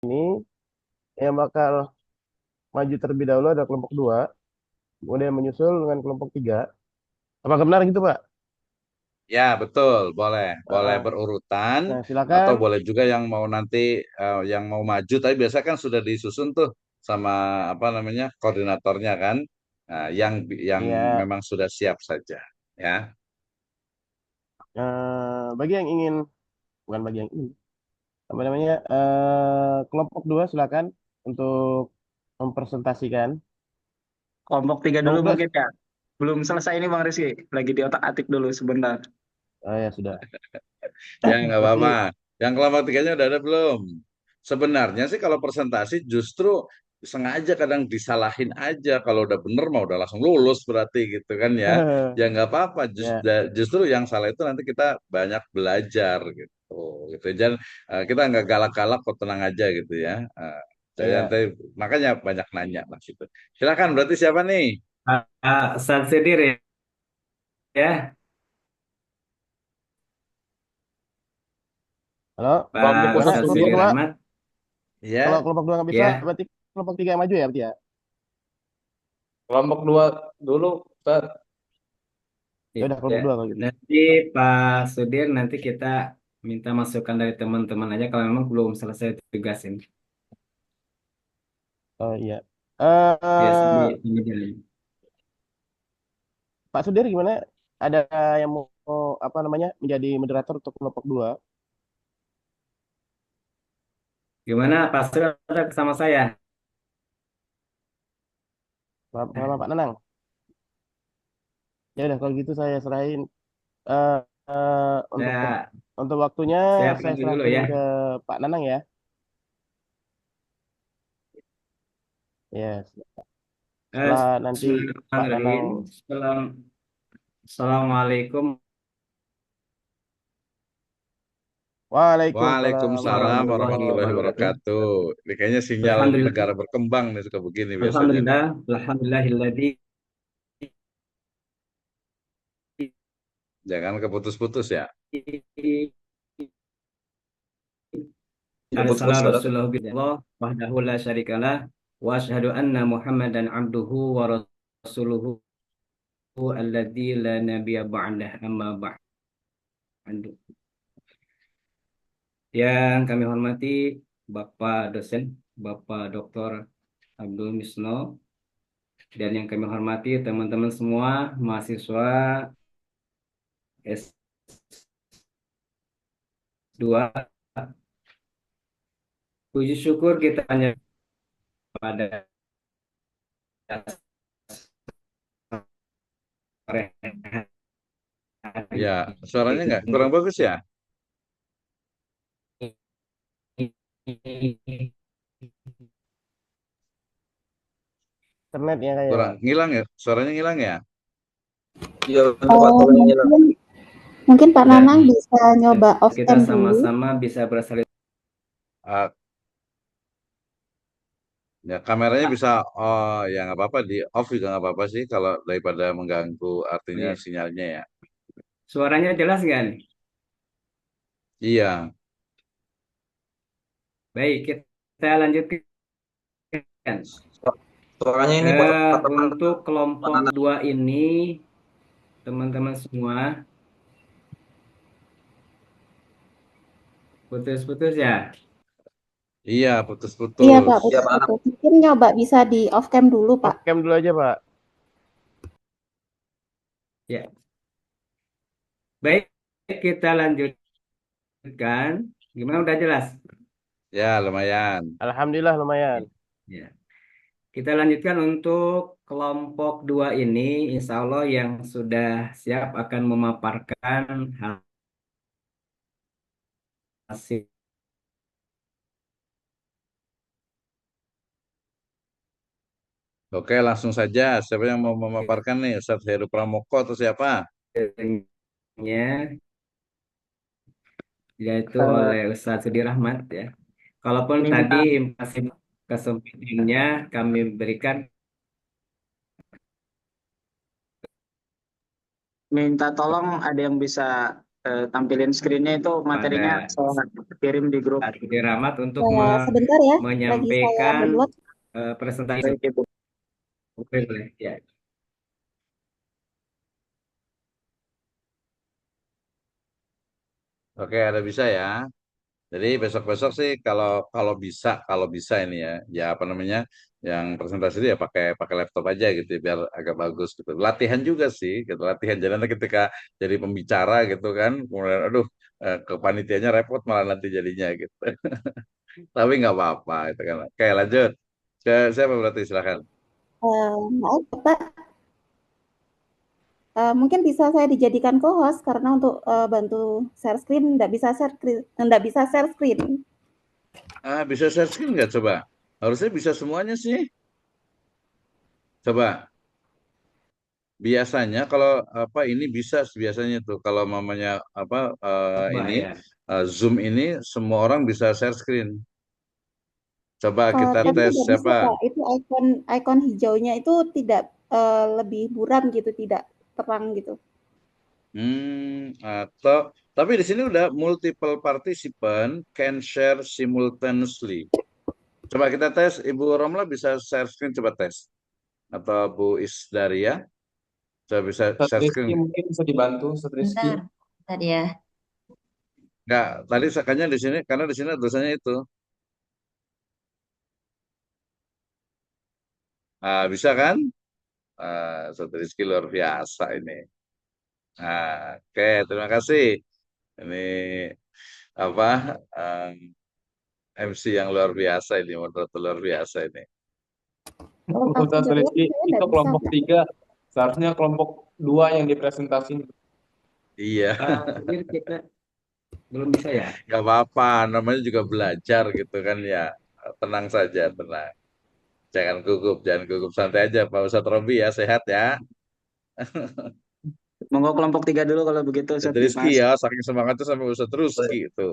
ini yang bakal maju terlebih dahulu ada kelompok 2, kemudian menyusul dengan kelompok 3. Apakah benar gitu, Pak? Ya, betul. Boleh. Boleh Ah, berurutan nah, atau silakan. boleh juga yang mau nanti yang mau maju tapi biasanya kan sudah disusun tuh sama apa namanya? Koordinatornya kan. Nah, yang Ya, memang sudah siap saja, ya. bagi yang ingin, bukan bagi yang ingin, apa namanya, kelompok 2 silakan untuk mempresentasikan. Kelompok tiga dulu Kelompok Bang 2, ya. Belum selesai ini Bang Rizky. Lagi di otak-atik dulu sebentar. oh ya sudah. Ya, nggak apa-apa. Berarti Yang kelompok tiganya udah ada belum? Sebenarnya sih kalau presentasi justru sengaja kadang disalahin aja. Kalau udah bener mah udah langsung lulus berarti gitu kan ya. Ya nggak apa-apa. ya, Justru yang salah itu nanti kita banyak belajar gitu. Gitu. Dan kita nggak galak-galak kok tenang aja gitu ya. Jadi ya. nanti makanya banyak nanya lah gitu. Silakan berarti siapa nih? Ustaz Sidir ya. Halo, Pak gimana Ustaz kelompok Sidir 2? Rahmat. Kalau Ya, kelompok 2 nggak bisa, Ya. berarti kelompok 3 yang maju ya berarti ya? Kelompok dua dulu, Ustaz. Ya udah Ya. kelompok 2 kalau gitu. Nanti Pak Sudir nanti kita minta masukan dari teman-teman aja kalau memang belum selesai tugas ini. Oh iya. Ya, eh sambil jalan. Pak Sudir gimana? Ada yang mau apa namanya menjadi moderator untuk kelompok 2? Gimana Pak Sudir ada sama saya? Sama Pak Nanang. Ya udah kalau gitu saya serahin eh untuk Ya, waktunya saya saya panggil dulu serahkan ya. ke Pak Nanang ya. Ya, setelah nanti Pak Nanang. Bismillahirrahmanirrahim. Assalamualaikum Waalaikumsalam waalaikumsalam warahmatullahi warahmatullahi warahmatullahi wabarakatuh. wabarakatuh. Ini kayaknya sinyal Alhamdulillah, negara berkembang nih suka begini biasanya nih. alhamdulillah, alhamdulillahilladzi Jangan keputus-putus ya. Udah arsala putus-putus, Ustaz. rasulahu billah wahdahu la syarikalah wa asyhadu anna Muhammadan abduhu wa rasuluhu alladzi la nabiyya ba'dah amma ba'du. Yang kami hormati Bapak dosen, Bapak Dr. Abdul Misno, dan yang kami hormati teman-teman semua mahasiswa S2. Puji syukur kita hanya pada sore hari Ya, suaranya nggak kurang bagus ya? ini. Internet ya kayak Kurang Pak. ngilang ya? Suaranya ngilang ya? Iya, bener Pak, Oh, tolong hilang. mungkin Pak Dan Nanang bisa nyoba off kita cam dulu. sama-sama bisa bersaling. Ah, ya kameranya bisa oh ya nggak apa-apa di off juga nggak apa-apa sih kalau daripada mengganggu artinya Ya. sinyalnya ya. Suaranya jelas nggak nih? Iya, Baik, kita lanjutkan. Suaranya ini potak-potak, Untuk Pak kelompok Nana. 2 ini, teman-teman semua, putus-putus ya. iya Iya putus-putus. Pak, Iya, Pak Nana. betul-betul. Mungkin nyoba bisa di off cam dulu Pak. Off cam dulu aja Pak. Ya, baik, kita lanjutkan. Gimana udah jelas? Ya lumayan. Alhamdulillah lumayan. Ya. Kita lanjutkan untuk kelompok 2 ini, insya Allah yang sudah siap akan memaparkan hasil. Oke langsung saja. Siapa yang mau memaparkan nih? Ustadz Heru Pramoko atau siapa? Hasilnya yaitu Eh, oleh Ustadz Sudir Rahmat ya. Kalaupun tadi Minta masih kesempatannya kami berikan. Minta tolong ada yang bisa tampilin screen-nya itu materinya pada saya kirim di grup. Pak Sudir Rahmat untuk Sebentar ya, lagi saya menyampaikan download. presentasi. Baik, Ibu. Oke, boleh. Ya. Oke, ada bisa ya. Jadi besok-besok sih kalau bisa ini ya, ya apa namanya, yang presentasi itu ya pakai pakai laptop aja gitu ya, biar agak bagus gitu. Latihan juga sih, gitu latihan. Jadi nanti ketika jadi pembicara gitu kan, kemudian aduh kepanitianya repot malah nanti jadinya gitu. Tapi nggak apa-apa itu kan. Oke lanjut. Siapa berarti silakan. Maaf Bapak, mungkin bisa saya dijadikan co-host karena untuk bantu share screen nggak bisa share screen. Bisa share screen nggak coba? Harusnya bisa semuanya sih. Coba. Biasanya kalau apa ini bisa biasanya tuh kalau mamanya apa Coba ini ya. Zoom ini semua orang bisa share screen. Coba kita Tapi tes tidak bisa siapa? Pak, itu ikon hijaunya itu tidak lebih buram gitu, tidak terang gitu. Atau tapi di sini udah multiple participant can share simultaneously. Coba kita tes. Ibu Romla bisa share screen coba tes. Atau Bu Isdaria coba bisa Ustaz share Rizky screen. mungkin bisa dibantu, Ustaz Rizky. Bentar ya. Enggak, tadi sakanya di sini karena di sini tulisannya itu. Bisa kan? Ustaz Rizky luar biasa ini. Oke, terima kasih. Ini apa MC yang luar biasa ini, moderator luar biasa ini. Ustaz Kebetulan Rizky, saya itu nggak bisa kelompok Pak. 3, seharusnya kelompok 2 yang dipresentasiin. Iya, Pak Sudir kita belum bisa ya. nggak apa-apa. Namanya juga belajar gitu kan ya. Tenang saja, tenang. Jangan gugup santai aja Pak Ustadz Robi ya, sehat ya. Monggo kelompok 3 dulu kalau begitu, Ustaz Ustadz Rizky Dimas. ya, saking semangatnya sampai Ustadz Rizky itu.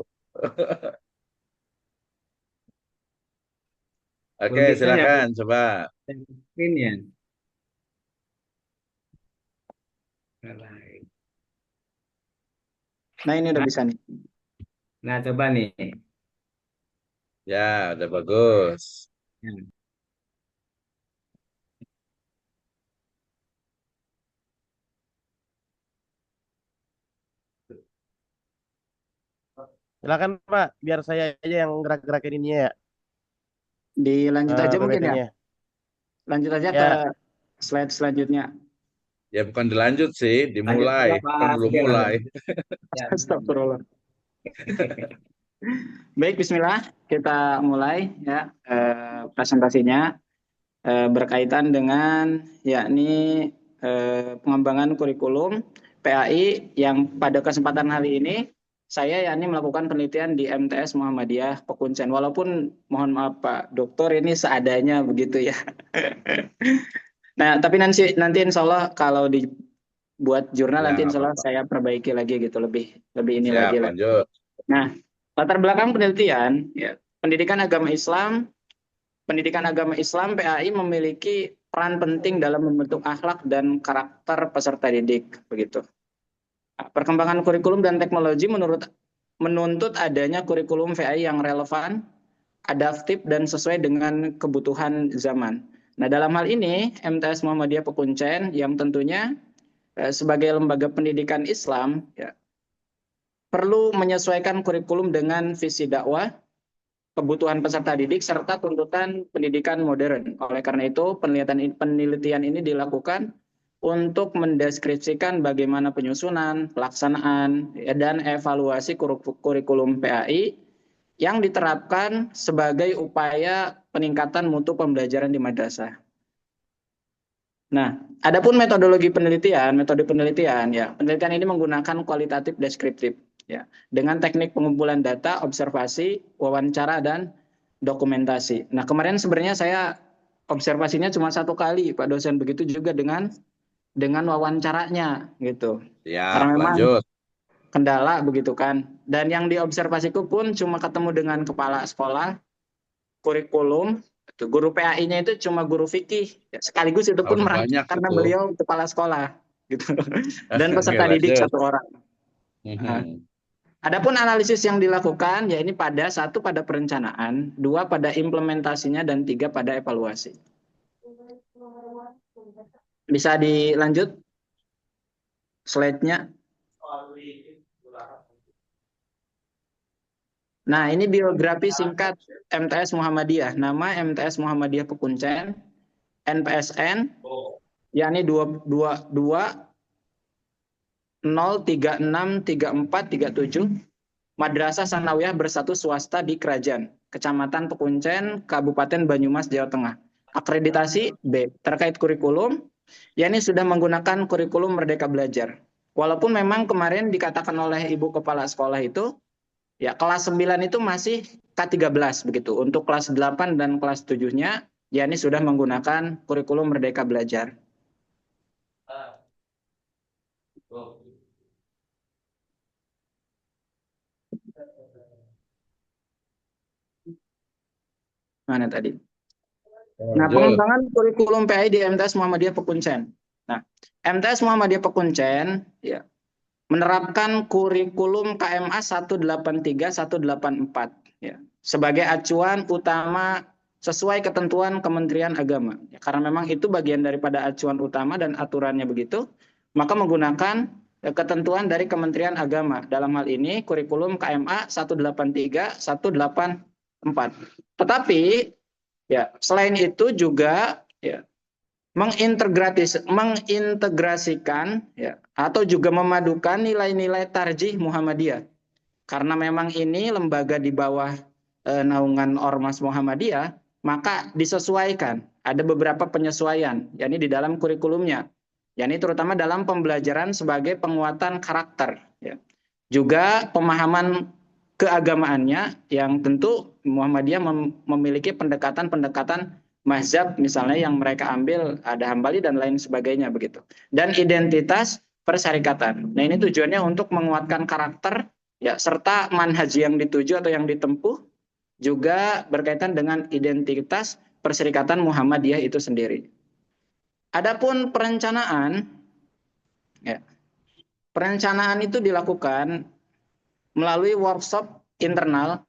Oke, Belum bisa ya. silakan coba. Screen ya. Nah, ini udah bisa nih. Nah, coba nih. Ya, udah bagus. Ya. Silakan Pak, biar saya aja yang gerak-gerakin ini ya, Dilanjut aja mungkin ya. PPT-nya. Lanjut aja ke Ya, slide selanjutnya. Ya bukan dilanjut sih, Lanjut dimulai. coba, Kan Pak belum Sudir. mulai. Ya. Astagfirullah. Baik, Bismillah. Kita mulai ya presentasinya berkaitan dengan yakni pengembangan kurikulum PAI yang pada kesempatan hari ini saya yakni melakukan penelitian di MTS Muhammadiyah Pekuncen. Walaupun mohon maaf Pak Dokter ini seadanya begitu ya. Nah, tapi nanti insya Allah kalau dibuat jurnal Ya, nanti nggak insya Allah apa-apa. saya perbaiki lagi gitu lebih ini Siap, lagi lah. lanjut. Nah, latar belakang penelitian ya pendidikan agama Islam PAI memiliki peran penting dalam membentuk akhlak dan karakter peserta didik begitu. Nah, perkembangan kurikulum dan teknologi menuntut adanya kurikulum PAI yang relevan, adaptif dan sesuai dengan kebutuhan zaman. Nah, dalam hal ini MTS Muhammadiyah Pekuncen yang tentunya sebagai lembaga pendidikan Islam ya, perlu menyesuaikan kurikulum dengan visi dakwah, kebutuhan peserta didik serta tuntutan pendidikan modern. Oleh karena itu, penelitian ini dilakukan untuk mendeskripsikan bagaimana penyusunan, pelaksanaan, dan evaluasi kurikulum PAI yang diterapkan sebagai upaya peningkatan mutu pembelajaran di madrasah. Nah, adapun metode penelitian ya, penelitian ini menggunakan kualitatif deskriptif ya, dengan teknik pengumpulan data, observasi, wawancara dan dokumentasi. Nah, kemarin sebenarnya saya observasinya cuma 1 kali, Pak dosen, begitu juga dengan wawancaranya gitu. Siap, Karena memang lanjut. kendala begitu kan. Dan yang diobservasiku pun cuma ketemu dengan kepala sekolah, kurikulum, guru PAI-nya itu cuma guru fikih, sekaligus itu pun Harus banyak karena itu. beliau kepala sekolah gitu. Dan Oke, peserta didik lanjut. 1 orang. Nah, Mhm. adapun analisis yang dilakukan, ya ini satu pada perencanaan, dua pada implementasinya, dan tiga pada evaluasi. Bisa dilanjut slide-nya. Nah, ini biografi singkat MTS Muhammadiyah. Nama MTS Muhammadiyah Pekuncen, NPSN, yakni 220363437, Madrasah Sanawiyah Bersatu Swasta di Kerajaan, Kecamatan Pekuncen, Kabupaten Banyumas, Jawa Tengah. Akreditasi B. Terkait kurikulum, yakni sudah menggunakan kurikulum Merdeka Belajar. Walaupun memang kemarin dikatakan oleh Ibu Kepala Sekolah itu, ya kelas 9 itu masih K13 begitu. Untuk kelas 8 dan kelas 7-nya, yakni sudah menggunakan kurikulum Merdeka Belajar. Mana tadi? Nah, Lanjut. pengembangan kurikulum PAI di MTS Muhammadiyah Pekuncen. Nah, MTS Muhammadiyah Pekuncen ya menerapkan kurikulum KMA 183-184 ya sebagai acuan utama sesuai ketentuan Kementerian Agama. Ya, karena memang itu bagian daripada acuan utama dan aturannya begitu, maka menggunakan ketentuan dari Kementerian Agama. Dalam hal ini kurikulum KMA 183-184. Tetapi ya, selain itu juga ya mengintegrasikan ya atau juga memadukan nilai-nilai tarjih Muhammadiyah. Karena memang ini lembaga di bawah naungan Ormas Muhammadiyah, maka disesuaikan. Ada beberapa penyesuaian, yakni di dalam kurikulumnya, yakni terutama dalam pembelajaran sebagai penguatan karakter. Ya. Juga pemahaman keagamaannya yang tentu Muhammadiyah memiliki pendekatan-pendekatan mazhab misalnya yang mereka ambil ada Hambali dan lain sebagainya begitu. Dan identitas persyarikatan. Nah, ini tujuannya untuk menguatkan karakter ya serta manhaj yang dituju atau yang ditempuh juga berkaitan dengan identitas persyarikatan Muhammadiyah itu sendiri. Adapun perencanaan ya, perencanaan itu dilakukan melalui workshop internal,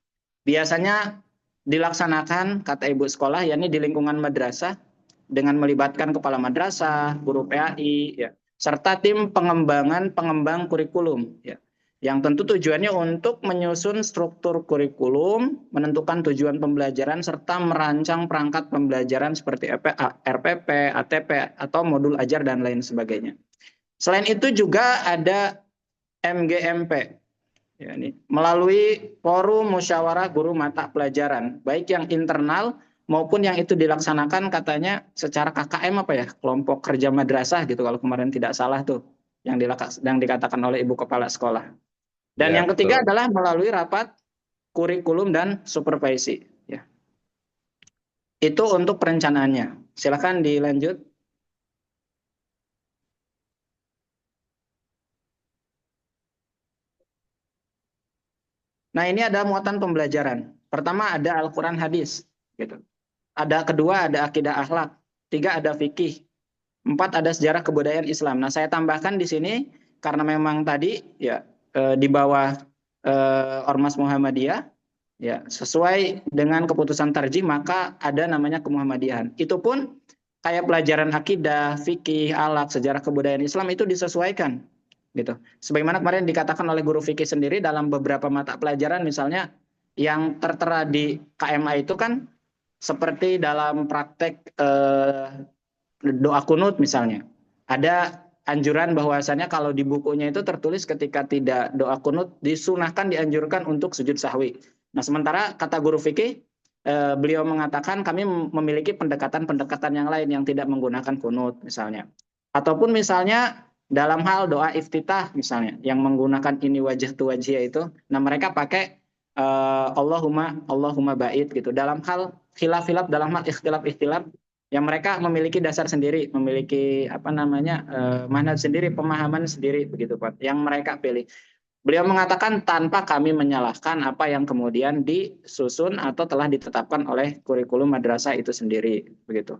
biasanya dilaksanakan, kata ibu sekolah, yakni di lingkungan madrasah, dengan melibatkan kepala madrasah, guru PAI, ya, serta tim pengembang kurikulum. Ya, yang tentu tujuannya untuk menyusun struktur kurikulum, menentukan tujuan pembelajaran, serta merancang perangkat pembelajaran seperti RPP, ATP, atau modul ajar, dan lain sebagainya. Selain itu juga ada MGMP, ya, ini melalui forum musyawarah guru mata pelajaran, baik yang internal maupun yang itu dilaksanakan katanya secara KKM apa ya, kelompok kerja madrasah gitu kalau kemarin tidak salah tuh yang dikatakan oleh ibu kepala sekolah. Dan Ya, yang ketiga betul. adalah melalui rapat kurikulum dan supervisi. Ya. Itu untuk perencanaannya. Silakan dilanjut. Nah, ini ada muatan pembelajaran. Pertama ada Al-Quran hadis, gitu. Ada kedua ada akidah akhlak, tiga ada fikih, empat ada sejarah kebudayaan Islam. Nah, saya tambahkan di sini karena memang tadi ya di bawah Ormas Muhammadiyah ya sesuai dengan keputusan tarjih maka ada namanya kemuhammadiyahan. Itu pun kayak pelajaran akidah, fikih, akhlak, sejarah kebudayaan Islam itu disesuaikan gitu. Sebagaimana kemarin dikatakan oleh guru fikih sendiri dalam beberapa mata pelajaran misalnya yang tertera di KMA itu kan seperti dalam praktek doa kunut misalnya. Ada anjuran bahwasannya kalau di bukunya itu tertulis ketika tidak doa kunut disunahkan dianjurkan untuk sujud sahwi. Nah, sementara kata guru fikih beliau mengatakan kami memiliki pendekatan-pendekatan yang lain yang tidak menggunakan kunut misalnya. Ataupun misalnya dalam hal doa iftitah misalnya yang menggunakan ini wajah tu wajhiyah itu, nah mereka pakai Allahumma ba'id gitu. Dalam hal khilaf-khilaf, dalam hal ikhtilaf-ikhtilaf yang mereka memiliki dasar sendiri, memiliki apa namanya manhaj sendiri, pemahaman sendiri begitu Pak, yang mereka pilih. Beliau mengatakan tanpa kami menyalahkan apa yang kemudian disusun atau telah ditetapkan oleh kurikulum madrasah itu sendiri begitu.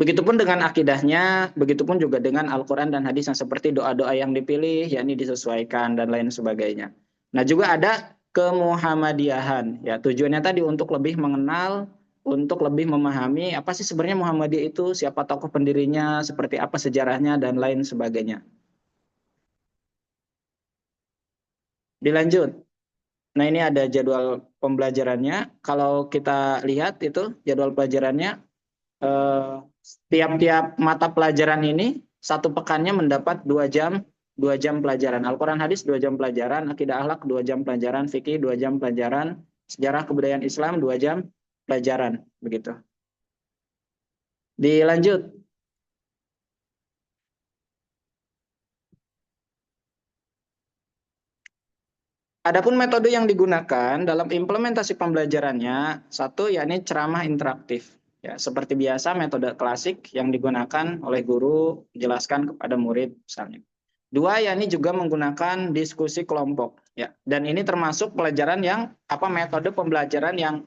Begitupun dengan akidahnya, begitupun juga dengan Al-Quran dan hadisnya seperti doa-doa yang dipilih, yakni disesuaikan dan lain sebagainya. Nah juga ada kemuhammadiyahan, ya tujuannya tadi untuk lebih mengenal, untuk lebih memahami apa sih sebenarnya Muhammadiyah itu, siapa tokoh pendirinya, seperti apa sejarahnya dan lain sebagainya. Dilanjut. Nah ini ada jadwal pembelajarannya. Kalau kita lihat itu jadwal pelajarannya, tiap-tiap mata pelajaran ini satu pekannya mendapat 2 jam pelajaran. Al-Quran hadis 2 jam pelajaran, akidah akhlak 2 jam pelajaran, fikih 2 jam pelajaran, sejarah kebudayaan Islam 2 jam pelajaran, begitu. Dilanjut. Adapun metode yang digunakan dalam implementasi pembelajarannya, satu yakni ceramah interaktif. Ya, seperti biasa metode klasik yang digunakan oleh guru menjelaskan kepada murid misalnya. 2 yakni juga menggunakan diskusi kelompok. Ya, dan ini termasuk pelajaran yang metode pembelajaran yang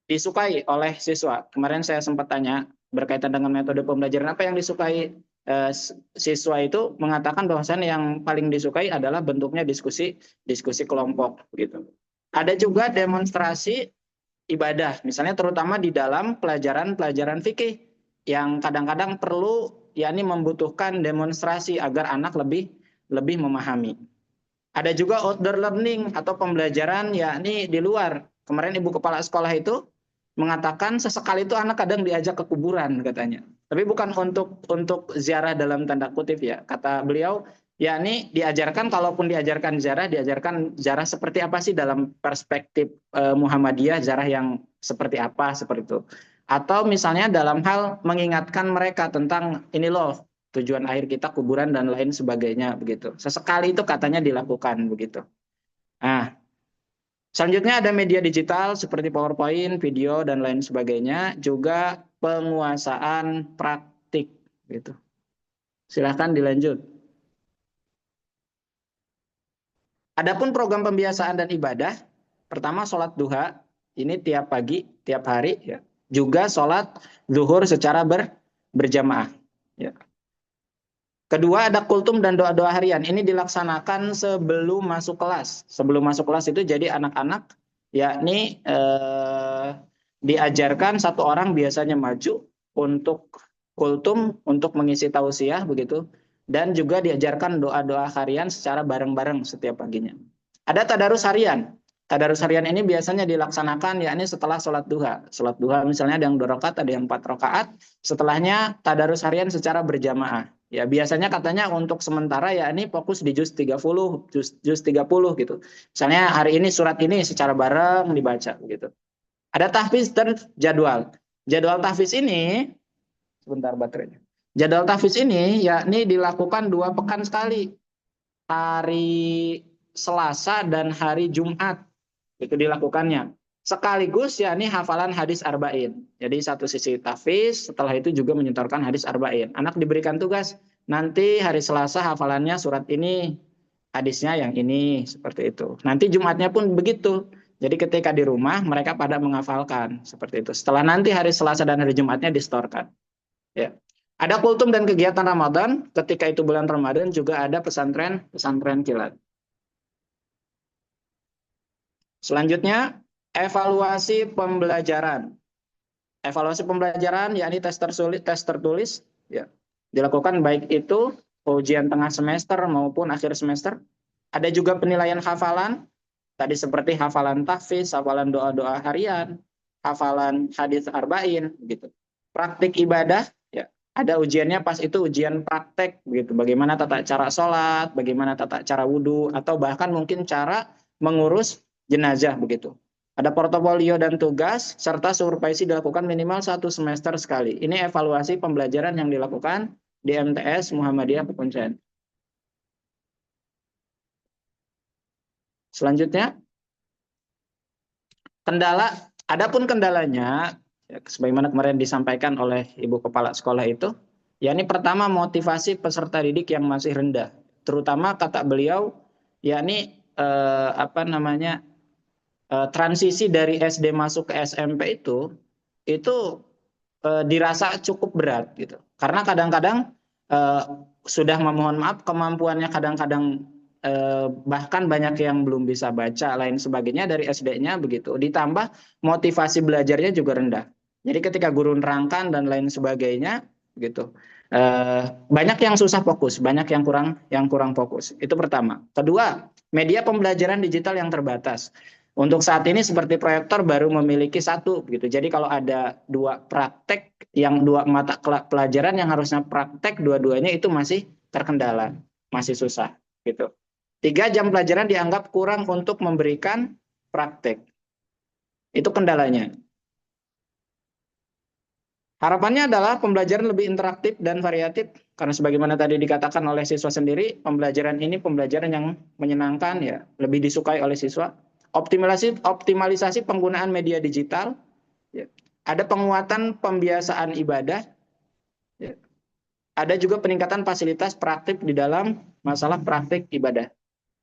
disukai oleh siswa. Kemarin saya sempat tanya berkaitan dengan metode pembelajaran apa yang disukai siswa, itu mengatakan bahwasannya yang paling disukai adalah bentuknya diskusi kelompok gitu. Ada juga demonstrasi ibadah, misalnya terutama di dalam pelajaran fikih yang kadang-kadang perlu yakni membutuhkan demonstrasi agar anak lebih memahami. Ada juga outdoor learning atau pembelajaran yakni di luar. Kemarin Ibu Kepala Sekolah itu mengatakan sesekali itu anak kadang diajak ke kuburan katanya. Tapi bukan untuk ziarah dalam tanda kutip ya. Kata beliau, yakni diajarkan, kalaupun diajarkan ziarah seperti apa sih dalam perspektif Muhammadiyah, ziarah yang seperti apa, seperti itu. Atau misalnya dalam hal mengingatkan mereka tentang ini loh tujuan akhir kita kuburan dan lain sebagainya begitu. Sesekali itu katanya dilakukan begitu. Nah, selanjutnya ada media digital seperti PowerPoint, video, dan lain sebagainya. Juga penguasaan praktik. Gitu. Silahkan dilanjut. Adapun program pembiasaan dan ibadah, pertama sholat duha, ini tiap pagi, tiap hari. Ya. Juga sholat zuhur secara berjamaah. Ya. Kedua ada kultum dan doa-doa harian. Ini dilaksanakan sebelum masuk kelas. Sebelum masuk kelas itu jadi anak-anak yakni diajarkan satu orang biasanya maju untuk kultum, untuk mengisi tausiah begitu, dan juga diajarkan doa-doa harian secara bareng-bareng setiap paginya. Ada tadarus harian. Tadarus harian ini biasanya dilaksanakan yakni setelah sholat duha. Sholat duha misalnya ada yang 2 rakaat, ada yang 4 rakaat. Setelahnya tadarus harian secara berjamaah. Ya biasanya katanya untuk sementara ya ini fokus di juz 30, juz 30 gitu. Misalnya hari ini surat ini secara bareng dibaca gitu. Ada tahfiz dan jadwal. Jadwal tahfiz ini sebentar baterainya. Jadwal tahfiz ini yakni dilakukan 2 pekan sekali. Hari Selasa dan hari Jumat itu dilakukannya. Sekaligus yakni hafalan hadis arba'in. Jadi satu sisi tahfiz, setelah itu juga menyetorkan hadis arba'in. Anak diberikan tugas, nanti hari Selasa hafalannya surat ini, hadisnya yang ini, seperti itu. Nanti Jumatnya pun begitu. Jadi ketika di rumah mereka pada menghafalkan seperti itu. Setelah nanti hari Selasa dan hari Jumatnya distorkan. Ya. Ada kultum dan kegiatan Ramadan. Ketika itu bulan Ramadan juga ada pesantren kilat. Selanjutnya evaluasi pembelajaran. Evaluasi pembelajaran yakni tes tertulis ya. Dilakukan baik itu ujian tengah semester maupun akhir semester. Ada juga penilaian hafalan. Tadi seperti hafalan tahfiz, hafalan doa-doa harian, hafalan hadis arba'in gitu. Praktik ibadah ya. Ada ujiannya pas itu ujian praktek begitu. Bagaimana tata cara sholat, bagaimana tata cara wudhu, atau bahkan mungkin cara mengurus jenazah begitu. Ada portofolio dan tugas, serta supervisi dilakukan minimal 1 semester sekali. Ini evaluasi pembelajaran yang dilakukan di MTS Muhammadiyah Pekuncen. Selanjutnya, kendala. Adapun kendalanya, ya, sebagaimana kemarin disampaikan oleh Ibu Kepala Sekolah itu, yakni pertama motivasi peserta didik yang masih rendah. Terutama kata beliau, yakni transisi dari SD masuk ke SMP itu dirasa cukup berat gitu. Karena kadang-kadang sudah memohon maaf kemampuannya kadang-kadang bahkan banyak yang belum bisa baca lain sebagainya dari SD-nya begitu. Ditambah motivasi belajarnya juga rendah. Jadi ketika guru nerangkan dan lain sebagainya gitu. Banyak yang susah fokus, banyak yang kurang fokus. Itu pertama. Kedua, media pembelajaran digital yang terbatas. Untuk saat ini seperti proyektor baru memiliki satu gitu. Jadi kalau ada dua praktek yang dua mata pelajaran yang harusnya praktek dua-duanya itu masih terkendala, masih susah gitu. 3 jam pelajaran dianggap kurang untuk memberikan praktek. Itu kendalanya. Harapannya adalah pembelajaran lebih interaktif dan variatif karena sebagaimana tadi dikatakan oleh siswa sendiri, pembelajaran ini pembelajaran yang menyenangkan ya, lebih disukai oleh siswa. Optimalisasi penggunaan media digital, ya. Ada penguatan pembiasaan ibadah, ya. Ada juga peningkatan fasilitas praktik di dalam masalah praktik ibadah.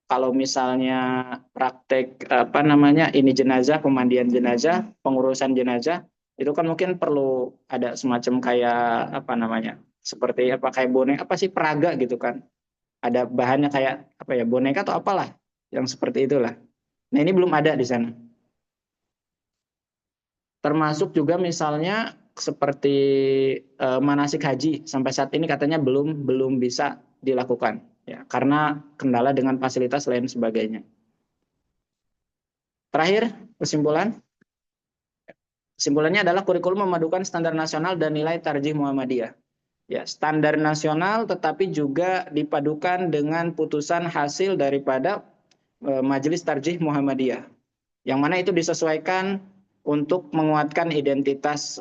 Kalau misalnya praktek ini jenazah, pemandian jenazah, pengurusan jenazah, itu kan mungkin perlu ada semacam kayak seperti kayak boneka peraga gitu kan. Ada bahannya kayak boneka atau apalah yang seperti itulah. Nah, ini belum ada di sana. Termasuk juga misalnya seperti manasik haji sampai saat ini katanya belum bisa dilakukan ya karena kendala dengan fasilitas lain sebagainya. Terakhir, kesimpulannya adalah kurikulum memadukan standar nasional dan nilai tarjih Muhammadiyah. Ya, standar nasional tetapi juga dipadukan dengan putusan hasil daripada Majelis Tarjih Muhammadiyah. Yang mana itu disesuaikan untuk menguatkan identitas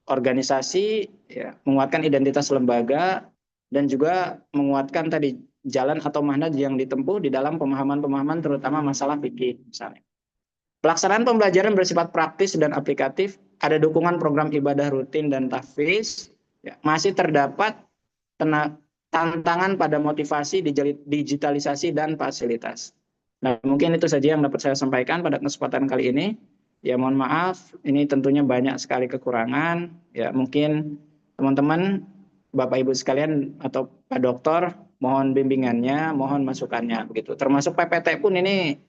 organisasi, ya, menguatkan identitas lembaga, dan juga menguatkan tadi jalan atau manhaj yang ditempuh di dalam pemahaman-pemahaman terutama masalah fikih misalnya. Pelaksanaan pembelajaran bersifat praktis dan aplikatif, ada dukungan program ibadah rutin dan tahfiz, ya, masih terdapat tantangan pada motivasi, digitalisasi, dan fasilitas. Nah, mungkin itu saja yang dapat saya sampaikan pada kesempatan kali ini. Ya, mohon maaf, ini tentunya banyak sekali kekurangan. Ya, mungkin teman-teman, Bapak Ibu sekalian atau Pak Doktor, mohon bimbingannya, mohon masukannya begitu. Termasuk PPT pun ini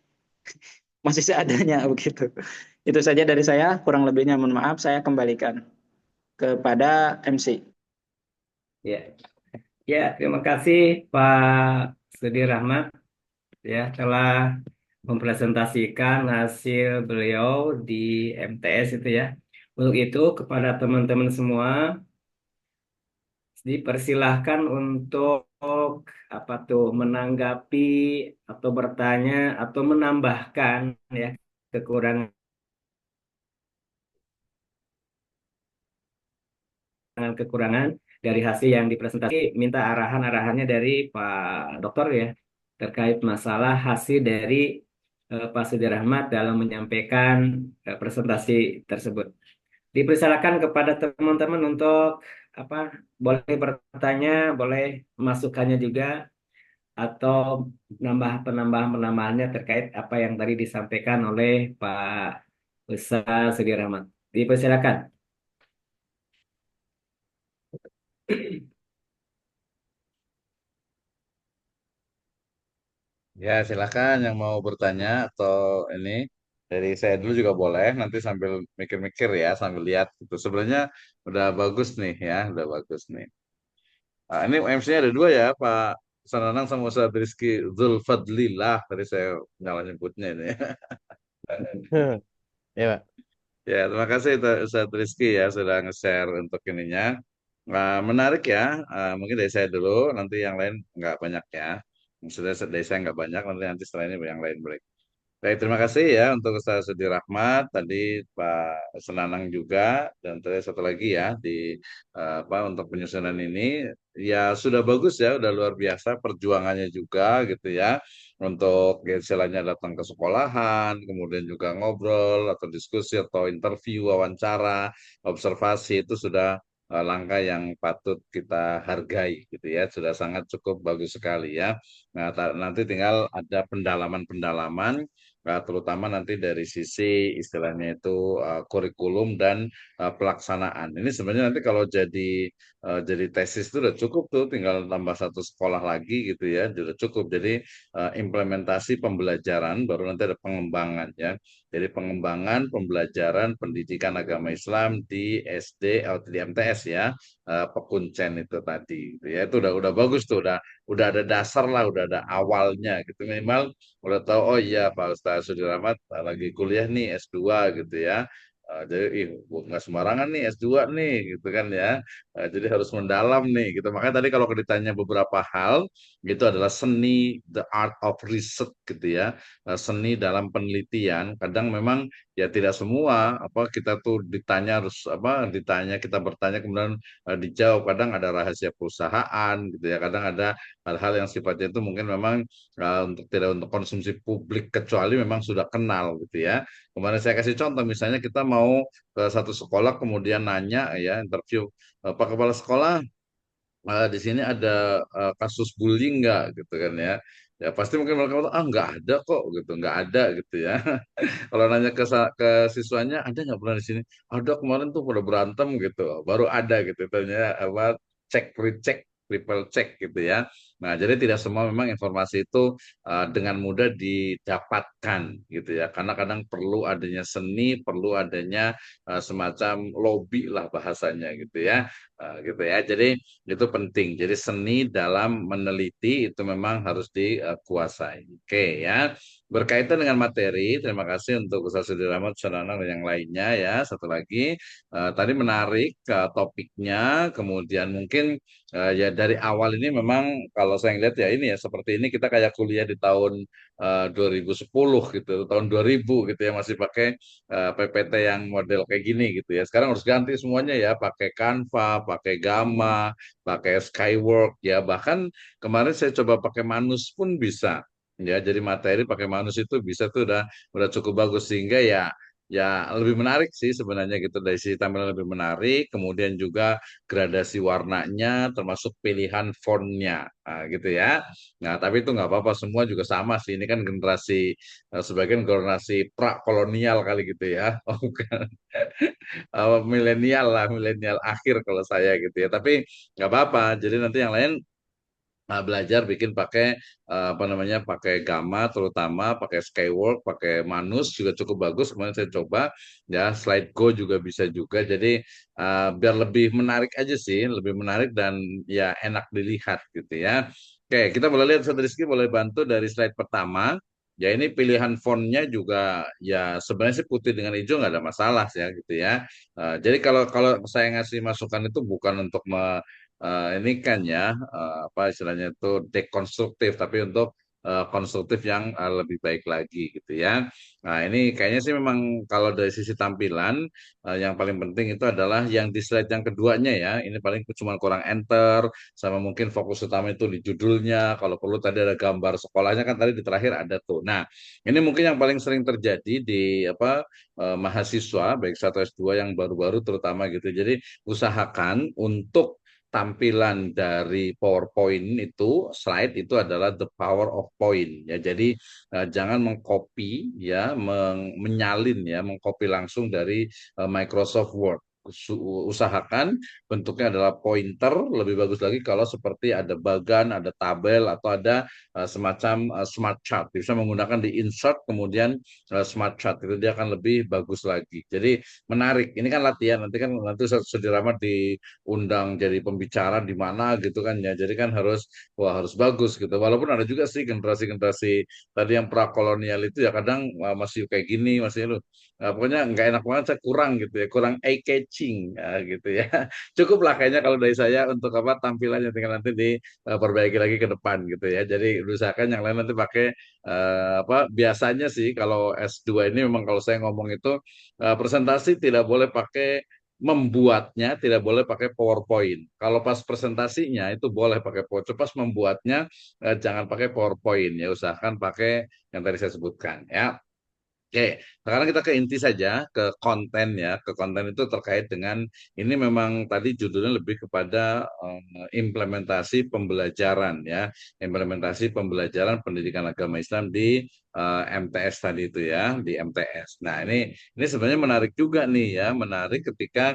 masih seadanya begitu. Itu saja dari saya, kurang lebihnya mohon maaf, saya kembalikan kepada MC. Ya, ya, terima kasih Pak Sudi Rahmat ya telah mempresentasikan hasil beliau di MTS itu ya. Untuk itu kepada teman-teman semua dipersilahkan untuk menanggapi atau bertanya atau menambahkan ya kekurangan dari hasil yang dipresentasi. Minta arahannya dari Pak Dokter ya terkait masalah hasil dari Pak Sudi Rahmat dalam menyampaikan presentasi tersebut. Dipersilakan kepada teman-teman untuk boleh bertanya, boleh masukannya juga atau penambahan-penambahannya terkait apa yang tadi disampaikan oleh Pak Ustaz Sudi Rahmat. Dipersilakan. Ya, silakan yang mau bertanya atau ini dari saya dulu juga boleh. Nanti sambil mikir-mikir ya, sambil lihat gitu. Sebenarnya udah bagus nih ya, udah bagus nih. Nah, ini MC-nya ada dua ya, Pak Sananang sama Ustadz Rizky Zulfadlillah. Tadi saya nyalah nyebutnya ini. Ya, Pak. Ya, terima kasih Ustadz Rizky ya sudah nge-share untuk ininya. Menarik ya, mungkin dari saya dulu, nanti yang lain nggak banyak ya. Maksudnya dari saya nggak banyak, nanti setelah ini yang lain boleh. Baik, terima kasih ya untuk Ustaz Sudi Rahmat, tadi Pak Senanang juga, dan tadi satu lagi ya di untuk penyusunan ini ya sudah bagus ya, udah luar biasa perjuangannya juga gitu ya untuk istilahnya datang ke sekolahan, kemudian juga ngobrol atau diskusi atau interview, wawancara, observasi itu sudah langkah yang patut kita hargai gitu ya, sudah sangat cukup bagus sekali ya. Nah, nanti tinggal ada pendalaman-pendalaman terutama nanti dari sisi istilahnya itu kurikulum dan pelaksanaan. Ini sebenarnya nanti kalau jadi tesis itu udah cukup tuh, tinggal tambah satu sekolah lagi gitu ya, sudah cukup. Jadi implementasi pembelajaran baru nanti ada pengembangan ya. Jadi pengembangan pembelajaran pendidikan agama Islam di SD atau di MTS ya, Pekuncen itu tadi gitu ya. Itu udah bagus tuh, udah ada dasar lah, udah ada awalnya gitu, minimal udah tahu. Oh iya, Pak Ustaz Sudirahmat lagi kuliah nih S2 gitu ya. Jadi nggak sembarangan nih S2 nih gitu kan ya. Jadi harus mendalam nih gitu. Makanya tadi kalau ditanya beberapa hal, itu adalah seni, the art of research gitu ya. Seni dalam penelitian. Kadang memang ya tidak semua apa kita tuh ditanya harus apa, ditanya, kita bertanya kemudian dijawab. Kadang ada rahasia perusahaan gitu ya. Kadang ada hal-hal yang sifatnya itu mungkin memang untuk tidak untuk konsumsi publik, kecuali memang sudah kenal gitu ya. Kemarin saya kasih contoh, misalnya kita mau ke satu sekolah kemudian nanya ya, interview, Pak Kepala Sekolah, di sini ada kasus bullying nggak gitu kan ya. Ya pasti mungkin mereka bilang, ah nggak ada kok gitu, nggak ada gitu ya. Kalau nanya ke siswanya, ada nggak pernah di sini? Ada, kemarin tuh pada berantem gitu, baru ada gitu. Tanya apa, cek, recheck, triple check gitu ya. Nah, jadi tidak semua memang informasi itu dengan mudah didapatkan gitu ya. Karena kadang perlu adanya seni, perlu adanya semacam lobby lah bahasanya gitu ya. Gitu ya. Jadi itu penting. Jadi seni dalam meneliti itu memang harus dikuasai. Oke ya. Berkaitan dengan materi, terima kasih untuk Ustaz Sudirahmat, Sanana, dan yang lainnya ya. Satu lagi, tadi menarik topiknya, kemudian mungkin ya dari awal ini memang kalau saya lihat ya ini ya, seperti ini kita kayak kuliah di tahun 2010 gitu, tahun 2000 gitu ya, masih pakai PPT yang model kayak gini gitu ya. Sekarang harus ganti semuanya ya, pakai Canva, pakai Gamma, pakai Skywork ya. Bahkan kemarin saya coba pakai Manus pun bisa. Ya, jadi materi pakai Manus itu bisa tuh, udah cukup bagus, sehingga ya lebih menarik sih sebenarnya gitu, dari sisi tampilan lebih menarik, kemudian juga gradasi warnanya, termasuk pilihan fontnya, gitu ya. Nah, tapi itu nggak apa-apa, semua juga sama sih. Ini kan generasi sebagian generasi pra-kolonial kali gitu ya. Oh, bukan. Milenial lah, milenial akhir kalau saya gitu ya. Tapi nggak apa-apa. Jadi nanti yang lain belajar bikin pakai apa namanya, pakai Gamma, terutama pakai Skywork, pakai Manus juga cukup bagus. Kemarin saya coba ya, Slide Go juga bisa juga. Jadi biar lebih menarik aja sih, lebih menarik dan ya enak dilihat gitu ya. Oke, kita boleh lihat, Ustaz Rizky boleh bantu dari slide pertama. Ya, ini pilihan fontnya juga ya sebenarnya sih putih dengan hijau nggak ada masalah sih ya gitu ya. Jadi kalau kalau saya ngasih masukan itu bukan untuk ini kan ya, apa istilahnya itu dekonstruktif, tapi untuk konstruktif yang lebih baik lagi gitu ya. Nah, ini kayaknya sih memang kalau dari sisi tampilan yang paling penting itu adalah yang di slide yang keduanya ya. Ini paling cuma kurang enter, sama mungkin fokus utama itu di judulnya. Kalau perlu tadi ada gambar sekolahnya, kan tadi di terakhir ada tuh. Nah, ini mungkin yang paling sering terjadi di apa, mahasiswa baik satu S2 yang baru-baru terutama gitu. Jadi usahakan untuk tampilan dari PowerPoint itu, slide itu adalah the power of point ya. Jadi jangan mengcopy ya, menyalin ya, mengcopy langsung dari Microsoft Word. Usahakan bentuknya adalah pointer, lebih bagus lagi kalau seperti ada bagan, ada tabel, atau ada semacam smart chart. Bisa menggunakan di insert kemudian smart chart, itu dia akan lebih bagus lagi. Jadi menarik. Ini kan latihan, nanti kan nanti Sudirahmat diundang jadi pembicara di mana gitu kan ya. Jadi kan harus, wah harus bagus gitu. Walaupun ada juga sih generasi-generasi tadi yang prakolonial itu ya, kadang masih kayak gini, masih lu. Pokoknya nggak enak banget, saya kurang gitu ya, kurang eye catching gitu ya. Cukup lah kayaknya kalau dari saya untuk apa, tampilannya tinggal nanti diperbaiki lagi ke depan gitu ya. Jadi usahakan yang lain nanti pakai apa, biasanya sih kalau S2 ini memang kalau saya ngomong itu presentasi tidak boleh pakai, membuatnya tidak boleh pakai PowerPoint. Kalau pas presentasinya itu boleh pakai PowerPoint, pas membuatnya jangan pakai PowerPoint ya, usahakan pakai yang tadi saya sebutkan ya. Oke, sekarang kita ke inti saja, ke konten ya. Ke konten itu terkait dengan ini memang tadi judulnya lebih kepada implementasi pembelajaran ya, implementasi pembelajaran pendidikan agama Islam di MTS tadi itu ya, di MTS. Nah ini sebenarnya menarik juga nih ya, menarik ketika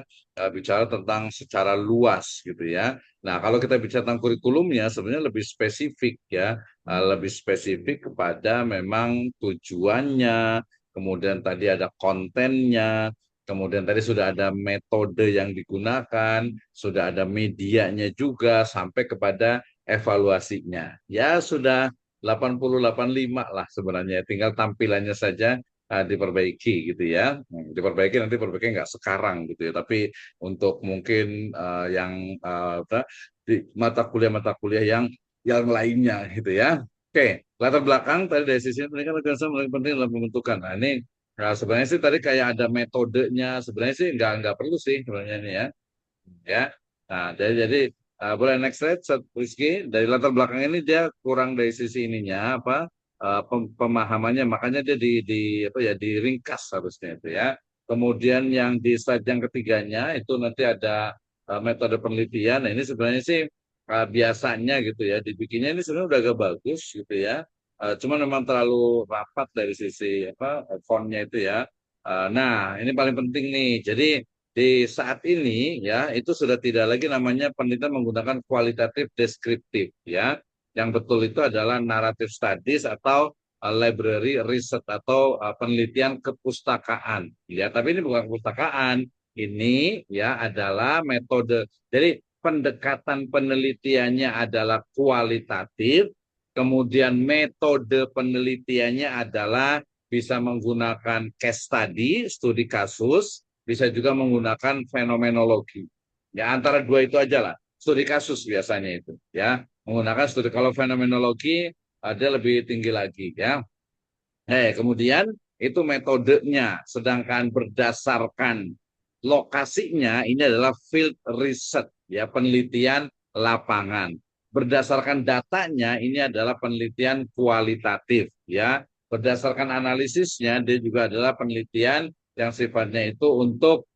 bicara tentang secara luas gitu ya. Nah kalau kita bicara tentang kurikulumnya sebenarnya lebih spesifik ya, lebih spesifik kepada memang tujuannya. Kemudian tadi ada kontennya, kemudian tadi sudah ada metode yang digunakan, sudah ada medianya juga, sampai kepada evaluasinya. Ya sudah 80-85 lah sebenarnya, tinggal tampilannya saja diperbaiki gitu ya. Diperbaiki nanti perbaiki nggak sekarang gitu ya, tapi untuk mungkin yang di mata kuliah yang lainnya gitu ya. Oke, latar belakang tadi dari sisi pendidikan organisasi paling penting dalam pembentukan. Nah ini sebenarnya sih tadi kayak ada metodenya. Sebenarnya sih nggak perlu sih sebenarnya ini ya. Ya. Nah jadi boleh next slide, Rizky. Dari latar belakang ini dia kurang dari sisi ininya apa pemahamannya. Makanya dia di apa ya diringkas harusnya itu ya. Kemudian yang di slide yang ketiganya itu nanti ada metode penelitian. Nah ini sebenarnya sih biasanya gitu ya dibikinnya ini sebenarnya udah agak bagus gitu ya. Cuman memang terlalu rapat dari sisi apa fontnya itu ya. Nah ini paling penting nih. Jadi di saat ini ya itu sudah tidak lagi namanya penelitian menggunakan kualitatif deskriptif ya. Yang betul itu adalah narrative studies atau library research atau penelitian kepustakaan ya. Tapi ini bukan kepustakaan. Ini ya adalah metode. Jadi pendekatan penelitiannya adalah kualitatif, kemudian metode penelitiannya adalah bisa menggunakan case study, studi kasus, bisa juga menggunakan fenomenologi. Ya antara dua itu aja lah. Studi kasus biasanya itu, ya menggunakan studi. Kalau fenomenologi ada lebih tinggi lagi, ya. Kemudian itu metodenya, sedangkan berdasarkan lokasinya ini adalah field research, ya penelitian lapangan. Berdasarkan datanya ini adalah penelitian kualitatif, ya. Berdasarkan analisisnya dia juga adalah penelitian yang sifatnya itu untuk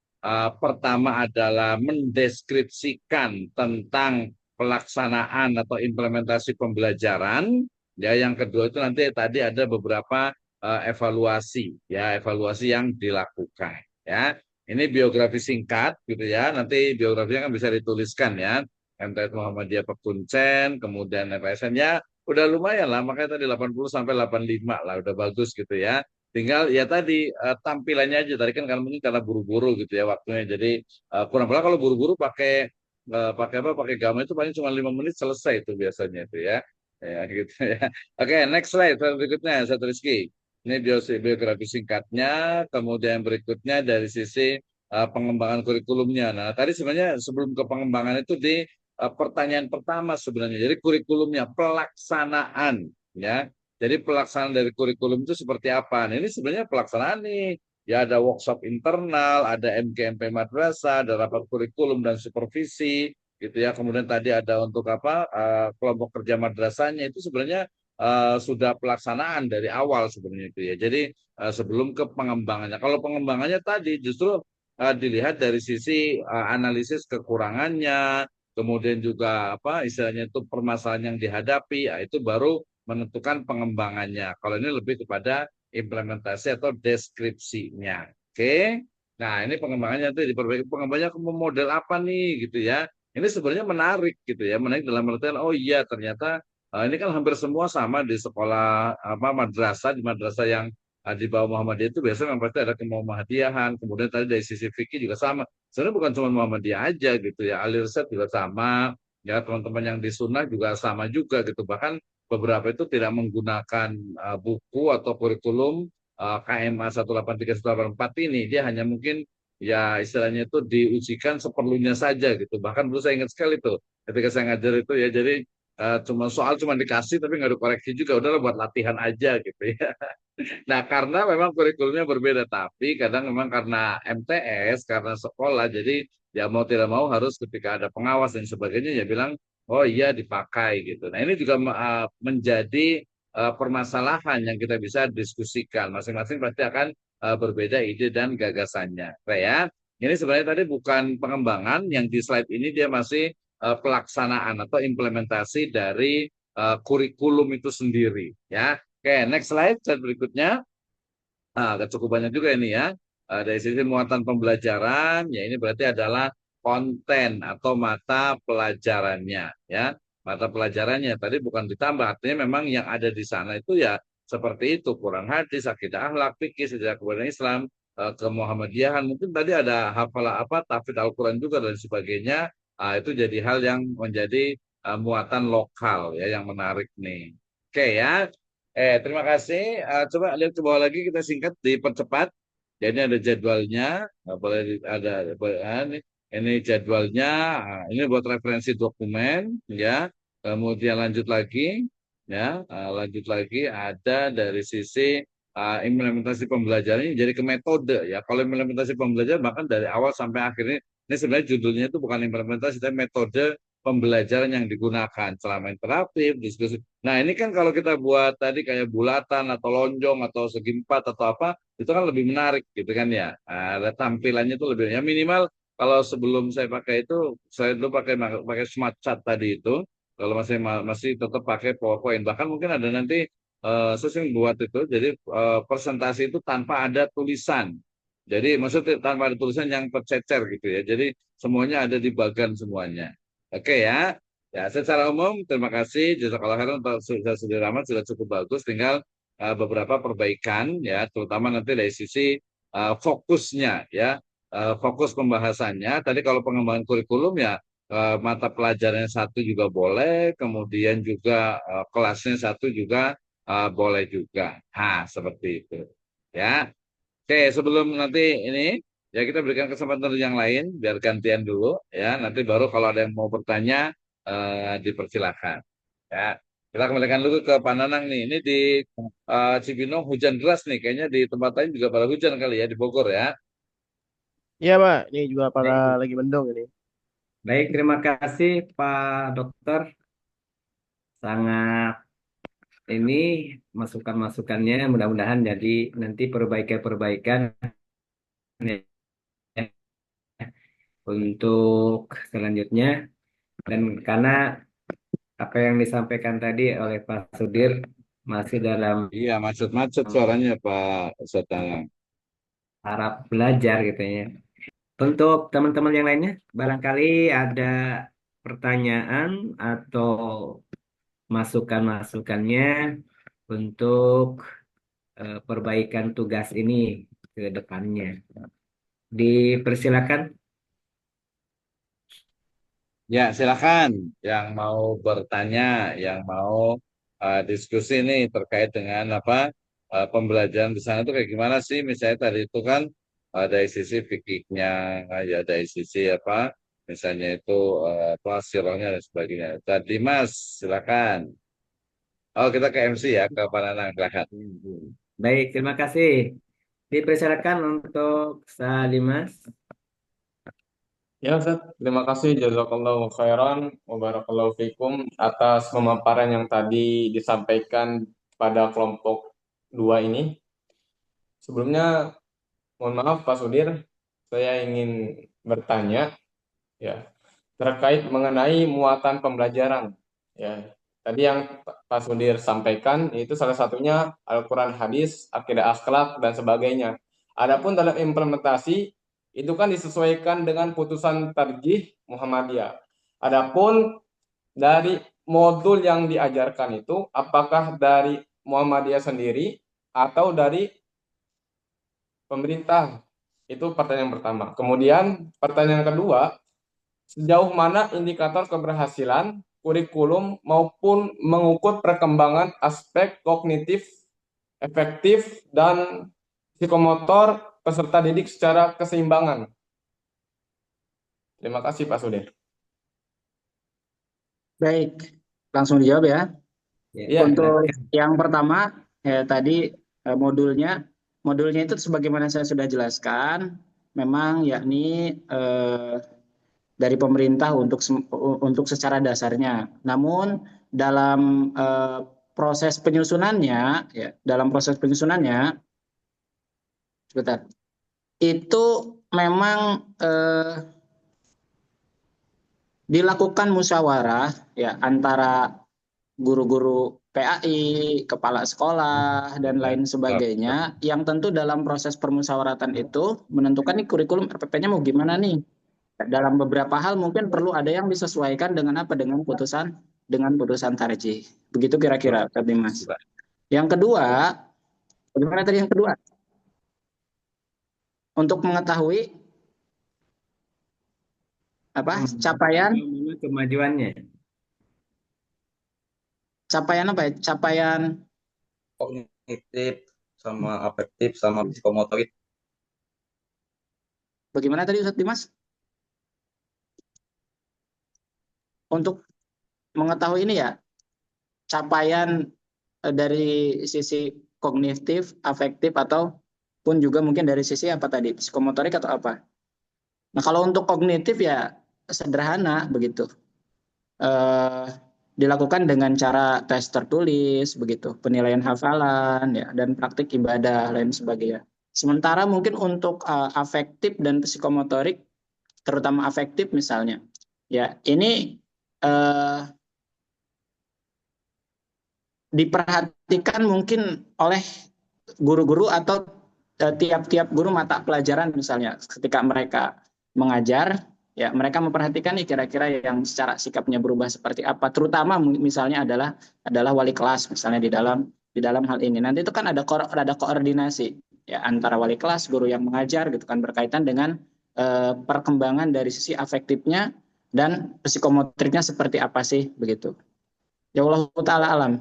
pertama adalah mendeskripsikan tentang pelaksanaan atau implementasi pembelajaran. Ya, yang kedua itu nanti tadi ada beberapa evaluasi, ya evaluasi yang dilakukan. Ya, ini biografi singkat gitu ya. Nanti biografinya kan bisa dituliskan ya. MTS Muhammadiyah Pekuncen, kemudian FSN ya udah lumayan lah. Makanya tadi 80 sampai 85 lah, udah bagus gitu ya. Tinggal ya tadi tampilannya aja. Tadi kan karena mungkin karena buru-buru gitu ya waktunya. Jadi kurang kalau buru-buru pakai pakai gambar itu paling cuma 5 menit selesai itu biasanya itu ya. Ya gitu ya. Oke, next slide berikutnya saya Rizky. Ini biografi singkatnya, kemudian berikutnya dari sisi pengembangan kurikulumnya. Nah, tadi sebenarnya sebelum ke pengembangan itu di pertanyaan pertama sebenarnya. Jadi kurikulumnya pelaksanaan ya. Jadi pelaksanaan dari kurikulum itu seperti apa? Nah, ini sebenarnya pelaksanaan nih. Ya ada workshop internal, ada MGMP madrasah, ada rapat kurikulum dan supervisi gitu ya. Kemudian tadi ada untuk apa kelompok kerja madrasahnya itu sebenarnya sudah pelaksanaan dari awal sebenarnya itu ya. Jadi sebelum ke pengembangannya. Kalau pengembangannya tadi justru dilihat dari sisi analisis kekurangannya, kemudian juga apa istilahnya itu permasalahan yang dihadapi, ya, itu baru menentukan pengembangannya. Kalau ini lebih kepada implementasi atau deskripsinya. Oke. Nah, ini pengembangannya itu diperbaiki. Pengembangannya model apa nih gitu ya. Ini sebenarnya menarik gitu ya. Menarik dalam artian oh iya ternyata ini kan hampir semua sama di sekolah apa madrasah di madrasah yang di bawah Muhammadiyah itu biasanya memang pasti ada kemuhammadiyahan. Kemudian tadi dari sisi fikih juga sama. Sebenarnya bukan cuma Muhammadiyah aja gitu ya. Ahli riset juga sama. Ya teman-teman yang di sunnah juga sama juga gitu. Bahkan beberapa itu tidak menggunakan buku atau kurikulum KMA 183-184 ini. Dia hanya mungkin ya istilahnya itu diujikan seperlunya saja gitu. Bahkan dulu saya ingat sekali tuh ketika saya ngajar itu ya. Jadi cuma dikasih tapi nggak dikoreksi juga. Udahlah buat latihan aja gitu ya. Nah, karena memang kurikulumnya berbeda, tapi kadang memang karena MTS, karena sekolah, jadi ya mau tidak mau harus ketika ada pengawas dan sebagainya, ya bilang, oh iya dipakai gitu. Nah, ini juga menjadi permasalahan yang kita bisa diskusikan. Masing-masing pasti akan berbeda ide dan gagasannya. Oke ya. Ini sebenarnya tadi bukan pengembangan, yang di slide ini dia masih pelaksanaan atau implementasi dari kurikulum itu sendiri. Ya, oke, next slide berikutnya. Nah, cukup banyak juga ini ya. Dari sisi muatan pembelajaran, ya ini berarti adalah konten atau mata pelajarannya, ya. Mata pelajarannya tadi bukan ditambah, artinya memang yang ada di sana itu ya seperti itu, Quran hadis, akidah akhlak, fikih, sejarah kebudayaan Islam, kemuhammadiyahan, mungkin tadi ada hafalah apa, tahfidz Al-Quran juga dan sebagainya. Itu jadi hal yang menjadi muatan lokal ya yang menarik nih. Oke ya. Terima kasih. Coba lihat ke bawah lagi, kita singkat, dipercepat. Jadi ada jadwalnya, ini jadwalnya. Ini buat referensi dokumen, ya. Kemudian lanjut lagi, ya. Lanjut lagi ada dari sisi implementasi pembelajaran. Jadi ke metode, ya. Kalau implementasi pembelajaran bahkan dari awal sampai akhir ini sebenarnya judulnya itu bukan implementasi, tapi metode pembelajaran yang digunakan selama interaktif, diskusi. Nah, ini kan kalau kita buat tadi kayak bulatan atau lonjong atau segi empat atau apa, itu kan lebih menarik gitu kan ya. Ada tampilannya itu lebih, ya minimal kalau sebelum saya pakai itu, saya dulu pakai smart chat tadi itu. Kalau masih tetap pakai PowerPoint. Bahkan mungkin ada nanti saya sering buat itu. Jadi presentasi itu tanpa ada tulisan. Jadi maksudnya tanpa ada tulisan yang tercecer gitu ya. Jadi semuanya ada di bagan semuanya. Oke ya. Ya, secara umum terima kasih jazakallah khairan untuk sudah ramah, sudah cukup bagus. Tinggal beberapa perbaikan ya, terutama nanti dari sisi fokusnya ya, fokus pembahasannya. Tadi kalau pengembangan kurikulum ya mata pelajarannya satu juga boleh, kemudian juga kelasnya satu juga boleh juga. Nah, seperti itu. Ya. Oke, sebelum nanti ini ya kita berikan kesempatan yang lain biar gantian dulu ya. Nanti baru kalau ada yang mau bertanya dipersilakan. Ya, kita kembalikan dulu ke Pak Nanang nih. Ini di Cibinong hujan deras nih. Kayaknya di tempat lain juga pada hujan kali ya di Bogor ya. Iya, Pak. Ini juga para Baik, lagi mendung ini. baik, terima kasih Pak Dokter. Sangat ini masukan-masukannya mudah-mudahan jadi nanti perbaikan-perbaikan ya, untuk selanjutnya, dan karena apa yang disampaikan tadi oleh Pak Sudir masih dalam Iya, macet-macet suaranya Pak Ustadz Nanang. harap belajar gitu ya. Untuk teman-teman yang lainnya, barangkali ada pertanyaan atau masukan-masukannya untuk perbaikan tugas ini ke depannya. Dipersilakan. Ya, silakan yang mau bertanya, yang mau diskusi nih terkait dengan apa pembelajaran di sana itu kayak gimana sih? Misalnya tadi itu kan dari sisi fikihnya, ya dari sisi apa? Misalnya itu apa sirahnya dan sebagainya. Tadi Mas, silakan. Oh, kita ke MC ya, ke Pak Nanang, silakan. Baik, terima kasih. Dipersilakan untuk Salimas. Ya, Ustaz. Terima kasih jazakallahu khairan wa barakallahu fikum atas pemaparan yang tadi disampaikan pada kelompok 2 ini. Sebelumnya, mohon maaf Pak Sudir, saya ingin bertanya ya terkait mengenai muatan pembelajaran. Ya, tadi yang Pak Sudir sampaikan itu salah satunya Al-Quran hadis, akidah akhlak dan sebagainya. Adapun dalam implementasi itu kan disesuaikan dengan putusan tarjih Muhammadiyah. Adapun dari modul yang diajarkan itu apakah dari Muhammadiyah sendiri atau dari pemerintah? Itu pertanyaan pertama. Kemudian pertanyaan kedua, sejauh mana indikator keberhasilan kurikulum maupun mengukur perkembangan aspek kognitif, efektif, dan psikomotor peserta didik secara keseimbangan? Terima kasih Pak Sudir. Baik, langsung dijawab ya. Ya, Untuk silakan. yang pertama, tadi modulnya itu sebagaimana saya sudah jelaskan, memang yakni dari pemerintah untuk secara dasarnya. Namun dalam proses penyusunannya, ya, dalam proses penyusunannya, sebentar, itu memang dilakukan musyawarah ya antara guru-guru PAI, kepala sekolah, dan lain sebagainya, yang tentu dalam proses permusyawaratan itu menentukan nih kurikulum RPP-nya mau gimana nih. Dalam beberapa hal mungkin perlu ada yang disesuaikan dengan apa? Dengan putusan tarjih. Begitu kira-kira, Tadi Mas. Yang kedua, bagaimana tadi yang kedua? Untuk mengetahui apa capaian kemajuannya. apa ya? Capaian Kognitif sama afektif sama psikomotorik. bagaimana tadi Ustadz Dimas? Untuk mengetahui ini ya, capaian dari sisi kognitif, afektif, ataupun juga mungkin dari sisi apa tadi, psikomotorik atau apa. Nah, kalau untuk kognitif ya sederhana begitu. Dilakukan dengan cara tes tertulis begitu, penilaian hafalan ya, dan praktik ibadah lain sebagainya. Sementara mungkin untuk afektif dan psikomotorik, terutama afektif misalnya, ya ini diperhatikan mungkin oleh guru-guru atau tiap-tiap guru mata pelajaran misalnya ketika mereka mengajar, ya mereka memperhatikan nih kira-kira yang secara sikapnya berubah seperti apa, terutama misalnya adalah wali kelas misalnya di dalam hal ini. Nanti itu kan ada koordinasi ya antara wali kelas, guru yang mengajar gitu kan, berkaitan dengan perkembangan dari sisi afektifnya dan psikomotriknya seperti apa sih begitu. Ya Allah taala alam.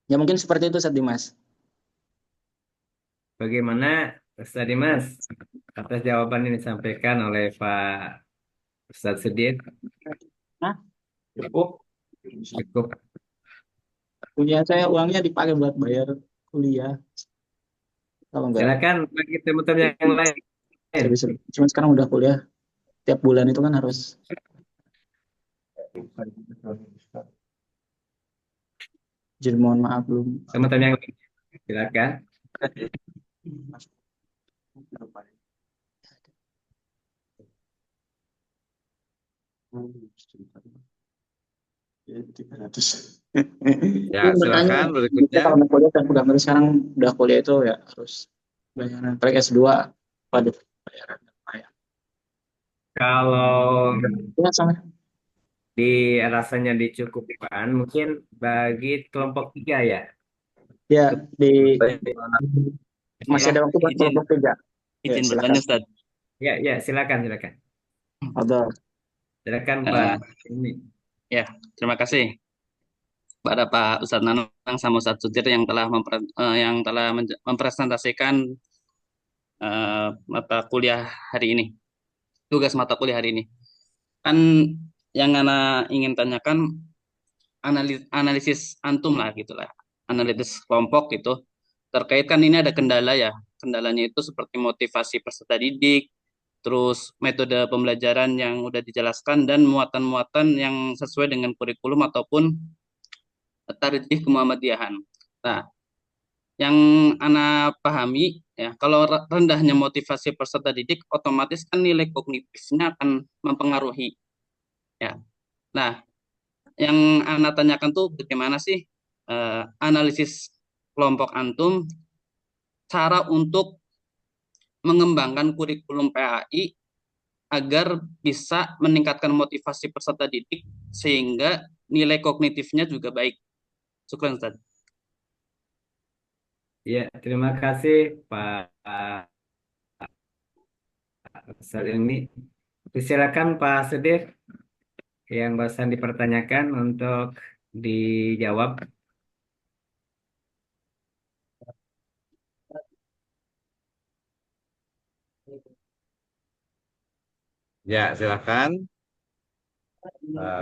Ya mungkin seperti itu Ustaz Dimas. Bagaimana Ustaz Dimas atas jawaban yang disampaikan oleh Pak Ustaz Sudir? Nah, cukup. Cukup. Kuliah saya uangnya dipakai buat bayar kuliah. Kalau enggak, Silakan bagi teman-teman yang lain. saya bisa. Cuma sekarang udah kuliah tiap bulan itu kan harus. Jadi mohon maaf belum. Teman-teman yang lain. Silakan. Ya, silakan berikutnya. Kalau mau kuliah kan udah sekarang udah kuliah itu ya harus bayaran. Apalagi S2 pada bayaran. Kalau Ya, sama. rasanya dicukupkan, mungkin bagi kelompok 3 ya. Ya, masih ada waktu buat Izin. kelompok 3. Izin Ya, bertanya, silakan. Ustaz. Ya, silakan. Ada. Silakan Pak. Ini. Ya, terima kasih kepada Pak Ustadz Nanang sama Ustadz Sudir yang telah mempresentasikan mata kuliah hari ini, tugas mata kuliah hari ini. Kan yang Ana ingin tanyakan analisis antum lah gitulah, analisis kelompok gitu. Terkait kan ini ada kendala ya, kendalanya itu seperti motivasi peserta didik, terus metode pembelajaran yang udah dijelaskan dan muatan-muatan yang sesuai dengan kurikulum ataupun tarikh kemuhammadiyahan. Nah, yang Ana pahami ya, kalau rendahnya motivasi peserta didik, otomatis kan nilai kognitifnya akan mempengaruhi. Ya, nah, yang Ana tanyakan tuh bagaimana sih analisis kelompok antum, cara untuk mengembangkan kurikulum PAI agar bisa meningkatkan motivasi peserta didik sehingga nilai kognitifnya juga baik. Syukran, Ustaz. Ya, terima kasih Pak Ustaz ini. Silakan Pak Sudir yang barusan dipertanyakan untuk dijawab. Ya, silakan.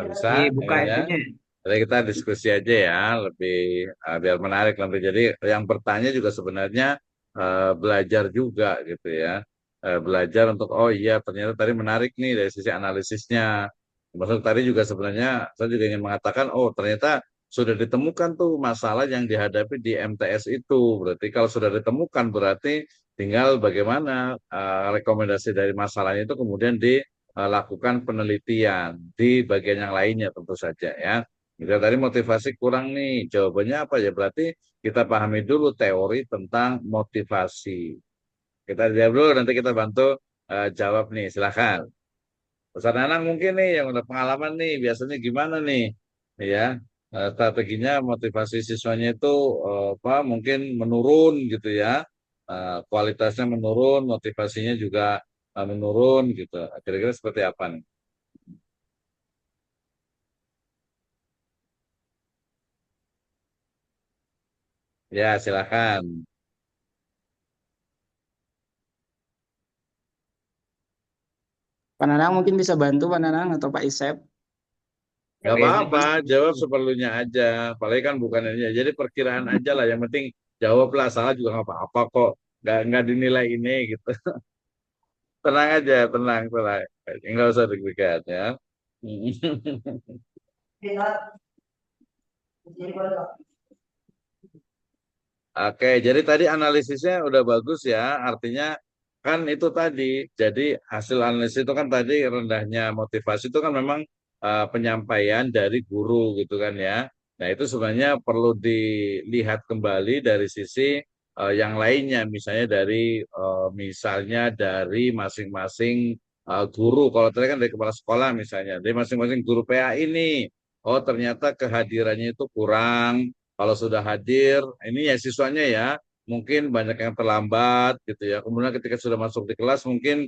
Bisa Dibuka ya. itunya. Jadi kita diskusi aja ya, lebih biar menarik nanti. Jadi yang bertanya juga sebenarnya belajar juga gitu ya. Belajar untuk oh iya ternyata tadi menarik nih dari sisi analisisnya. Termasuk tadi juga sebenarnya saya juga ingin mengatakan, oh ternyata sudah ditemukan tuh masalah yang dihadapi di MTS itu. Berarti kalau sudah ditemukan berarti tinggal bagaimana rekomendasi dari masalahnya itu kemudian dilakukan penelitian di bagian yang lainnya tentu saja ya. Jika tadi motivasi kurang nih, jawabannya apa ya? Berarti kita pahami dulu teori tentang motivasi. Kita lihat dulu, nanti kita bantu jawab nih, silakan. Ustaz Nanang mungkin nih yang udah pengalaman nih, biasanya gimana nih, ya strateginya motivasi siswanya itu apa mungkin menurun gitu ya, kualitasnya menurun, motivasinya juga menurun gitu. Kira-kira seperti apa nih? Ya silakan. Pak Nanang mungkin bisa bantu Pak Nanang atau Pak Isep. Gak Oke, apa-apa, jawab seperlunya aja. Apalagi kan bukan ini. Jadi perkiraan aja lah. Yang penting jawablah, salah juga nggak apa-apa kok. Nggak dinilai ini gitu. Tenang aja, tenang, tenang. Nggak usah deg-degan ya. Oke, jadi tadi analisisnya udah bagus ya. Artinya kan itu tadi. Jadi hasil analisis itu kan tadi rendahnya motivasi itu kan memang penyampaian dari guru gitu kan ya. Nah itu sebenarnya perlu dilihat kembali dari sisi yang lainnya. Misalnya dari masing-masing guru. Kalau tadi kan dari kepala sekolah misalnya. Dari masing-masing guru PA ini. Oh ternyata kehadirannya itu kurang. Kalau sudah hadir, ini ya siswanya ya, mungkin banyak yang terlambat gitu ya. Kemudian ketika sudah masuk di kelas, mungkin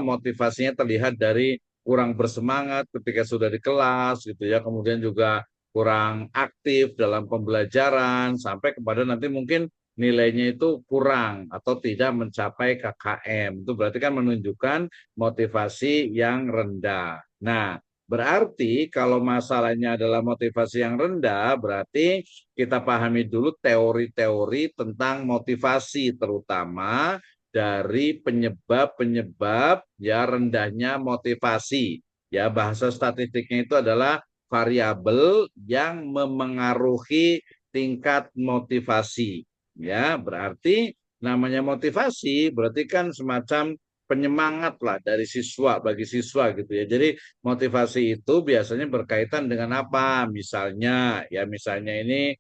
motivasinya terlihat dari kurang bersemangat ketika sudah di kelas gitu ya. Kemudian juga kurang aktif dalam pembelajaran sampai kepada nanti mungkin nilainya itu kurang atau tidak mencapai KKM. Itu berarti kan menunjukkan motivasi yang rendah. Nah, berarti kalau masalahnya adalah motivasi yang rendah, berarti kita pahami dulu teori-teori tentang motivasi, terutama dari penyebab-penyebab ya rendahnya motivasi. Ya, bahasa statistiknya itu adalah variabel yang memengaruhi tingkat motivasi. Ya, berarti namanya motivasi berarti kan semacam penyemangat lah dari siswa bagi siswa gitu ya. Jadi motivasi itu biasanya berkaitan dengan apa? Misalnya ini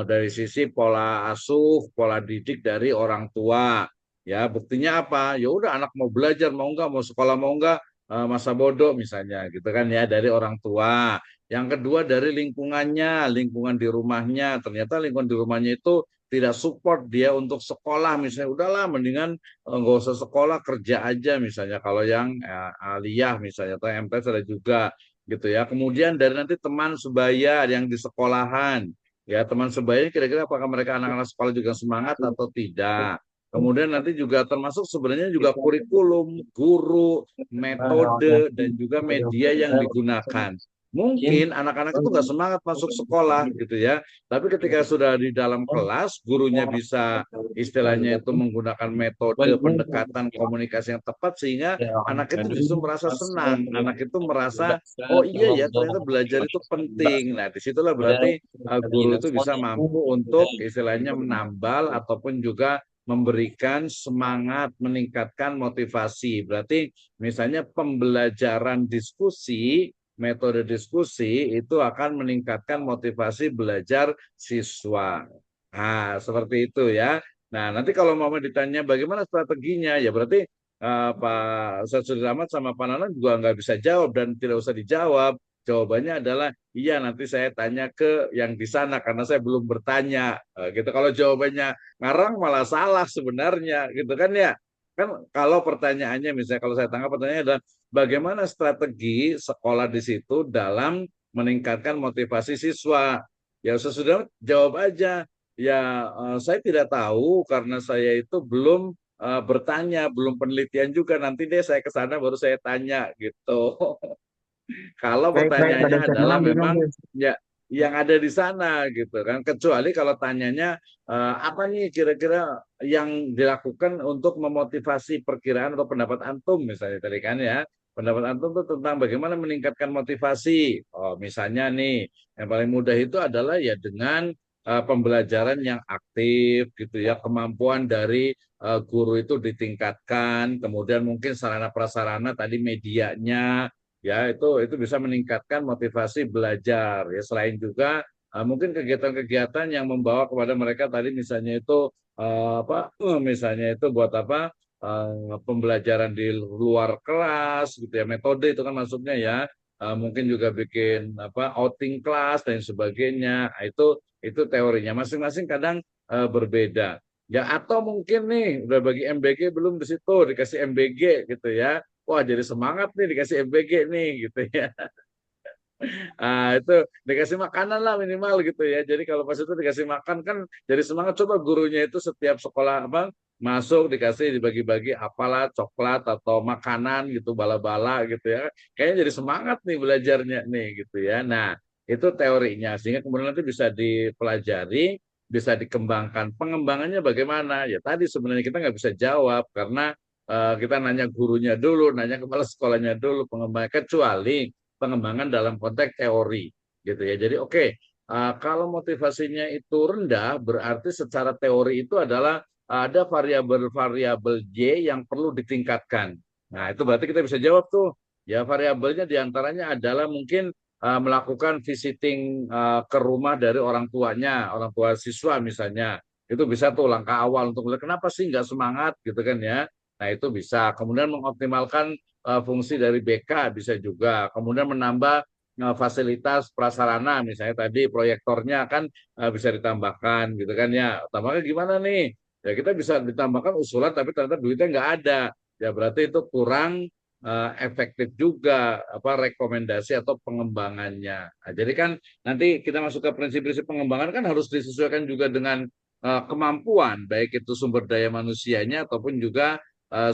dari sisi pola asuh, pola didik dari orang tua. Ya, buktinya apa? Ya udah anak mau belajar mau enggak, mau sekolah mau enggak, masa bodoh misalnya gitu kan ya dari orang tua. Yang kedua dari lingkungannya, lingkungan di rumahnya. Ternyata lingkungan di rumahnya itu tidak support dia untuk sekolah misalnya udahlah mendingan nggak usah sekolah kerja aja misalnya kalau yang aliyah misalnya atau MTS ada juga gitu ya. Kemudian dari nanti teman sebaya yang di sekolahan ya teman sebaya kira-kira apakah mereka anak-anak sekolah juga semangat atau tidak. Kemudian nanti juga termasuk sebenarnya juga kurikulum, guru, metode dan juga media yang digunakan. Mungkin anak-anak itu nggak semangat masuk sekolah gitu ya, tapi ketika sudah di dalam kelas, gurunya bisa istilahnya itu menggunakan metode pendekatan komunikasi yang tepat sehingga anak itu justru merasa senang. Anak itu merasa, oh iya ya ternyata belajar itu penting. Nah disitulah berarti guru itu bisa mampu untuk istilahnya menambal ataupun juga memberikan semangat, meningkatkan motivasi. Berarti misalnya pembelajaran diskusi metode diskusi itu akan meningkatkan motivasi belajar siswa. Nah, seperti itu ya. Nah, nanti kalau mau ditanya bagaimana strateginya, ya berarti Pak Ustadz Sudirahmat sama Pak Nanang juga nggak bisa jawab dan tidak usah dijawab. Jawabannya adalah iya nanti saya tanya ke yang di sana karena saya belum bertanya. Gitu. Kalau jawabannya ngarang malah salah sebenarnya, gitu kan ya. Kan kalau pertanyaannya misalnya kalau saya tangkap pertanyaannya adalah bagaimana strategi sekolah di situ dalam meningkatkan motivasi siswa? Ya sudah jawab aja. Ya saya tidak tahu karena saya itu belum bertanya, belum penelitian juga. Nanti deh saya ke sana baru saya tanya gitu. Kalau Baik, baik, Pak pertanyaannya Dokter. adalah Mohon memang dilanjut. ya yang ada di sana gitu kan. Kecuali kalau tanyanya apa nih kira-kira yang dilakukan untuk memotivasi perkiraan atau pendapat antum misalnya tadi kan ya. pendapat antum tuh tentang bagaimana meningkatkan motivasi. Oh, misalnya nih, yang paling mudah itu adalah ya dengan pembelajaran yang aktif gitu ya, kemampuan dari guru itu ditingkatkan, kemudian mungkin sarana prasarana tadi medianya ya itu bisa meningkatkan motivasi belajar ya. Selain juga mungkin kegiatan-kegiatan yang membawa kepada mereka tadi misalnya itu misalnya itu buat apa pembelajaran di luar kelas gitu ya, metode itu kan maksudnya ya. Mungkin juga bikin apa outing kelas dan sebagainya. Itu teorinya masing-masing kadang berbeda. Ya atau mungkin nih udah bagi MBG belum di situ dikasih MBG gitu ya. Wah, jadi semangat nih dikasih MBG nih gitu ya. Itu dikasih makanan lah minimal gitu ya. Jadi kalau pas itu dikasih makan kan jadi semangat. Coba gurunya itu setiap sekolah apa masuk dikasih dibagi-bagi apalah coklat atau makanan gitu bala-bala gitu ya. Kayaknya jadi semangat nih belajarnya nih gitu ya. Nah, itu teorinya sehingga kemudian nanti bisa dipelajari, bisa dikembangkan. Pengembangannya bagaimana? Ya tadi sebenarnya kita nggak bisa jawab karena kita nanya gurunya dulu, nanya kepala sekolahnya dulu pengembangan kecuali pengembangan dalam konteks teori gitu ya. Jadi oke, kalau motivasinya itu rendah berarti secara teori itu adalah ada variabel-variabel Y yang perlu ditingkatkan. Nah, itu berarti kita bisa jawab tuh. Ya, variabelnya diantaranya adalah mungkin melakukan visiting ke rumah dari orang tuanya, orang tua siswa misalnya. Itu bisa tuh langkah awal untuk melihat kenapa sih nggak semangat gitu kan ya. Nah, itu bisa. Kemudian mengoptimalkan fungsi dari BK bisa juga. Kemudian menambah fasilitas prasarana, misalnya tadi proyektornya kan bisa ditambahkan gitu kan ya. Tambahnya gimana nih? Ya kita bisa ditambahkan usulan tapi ternyata duitnya nggak ada. Ya berarti itu kurang efektif juga apa rekomendasi atau pengembangannya. Nah, jadi kan nanti kita masuk ke prinsip-prinsip pengembangan kan harus disesuaikan juga dengan kemampuan baik itu sumber daya manusianya ataupun juga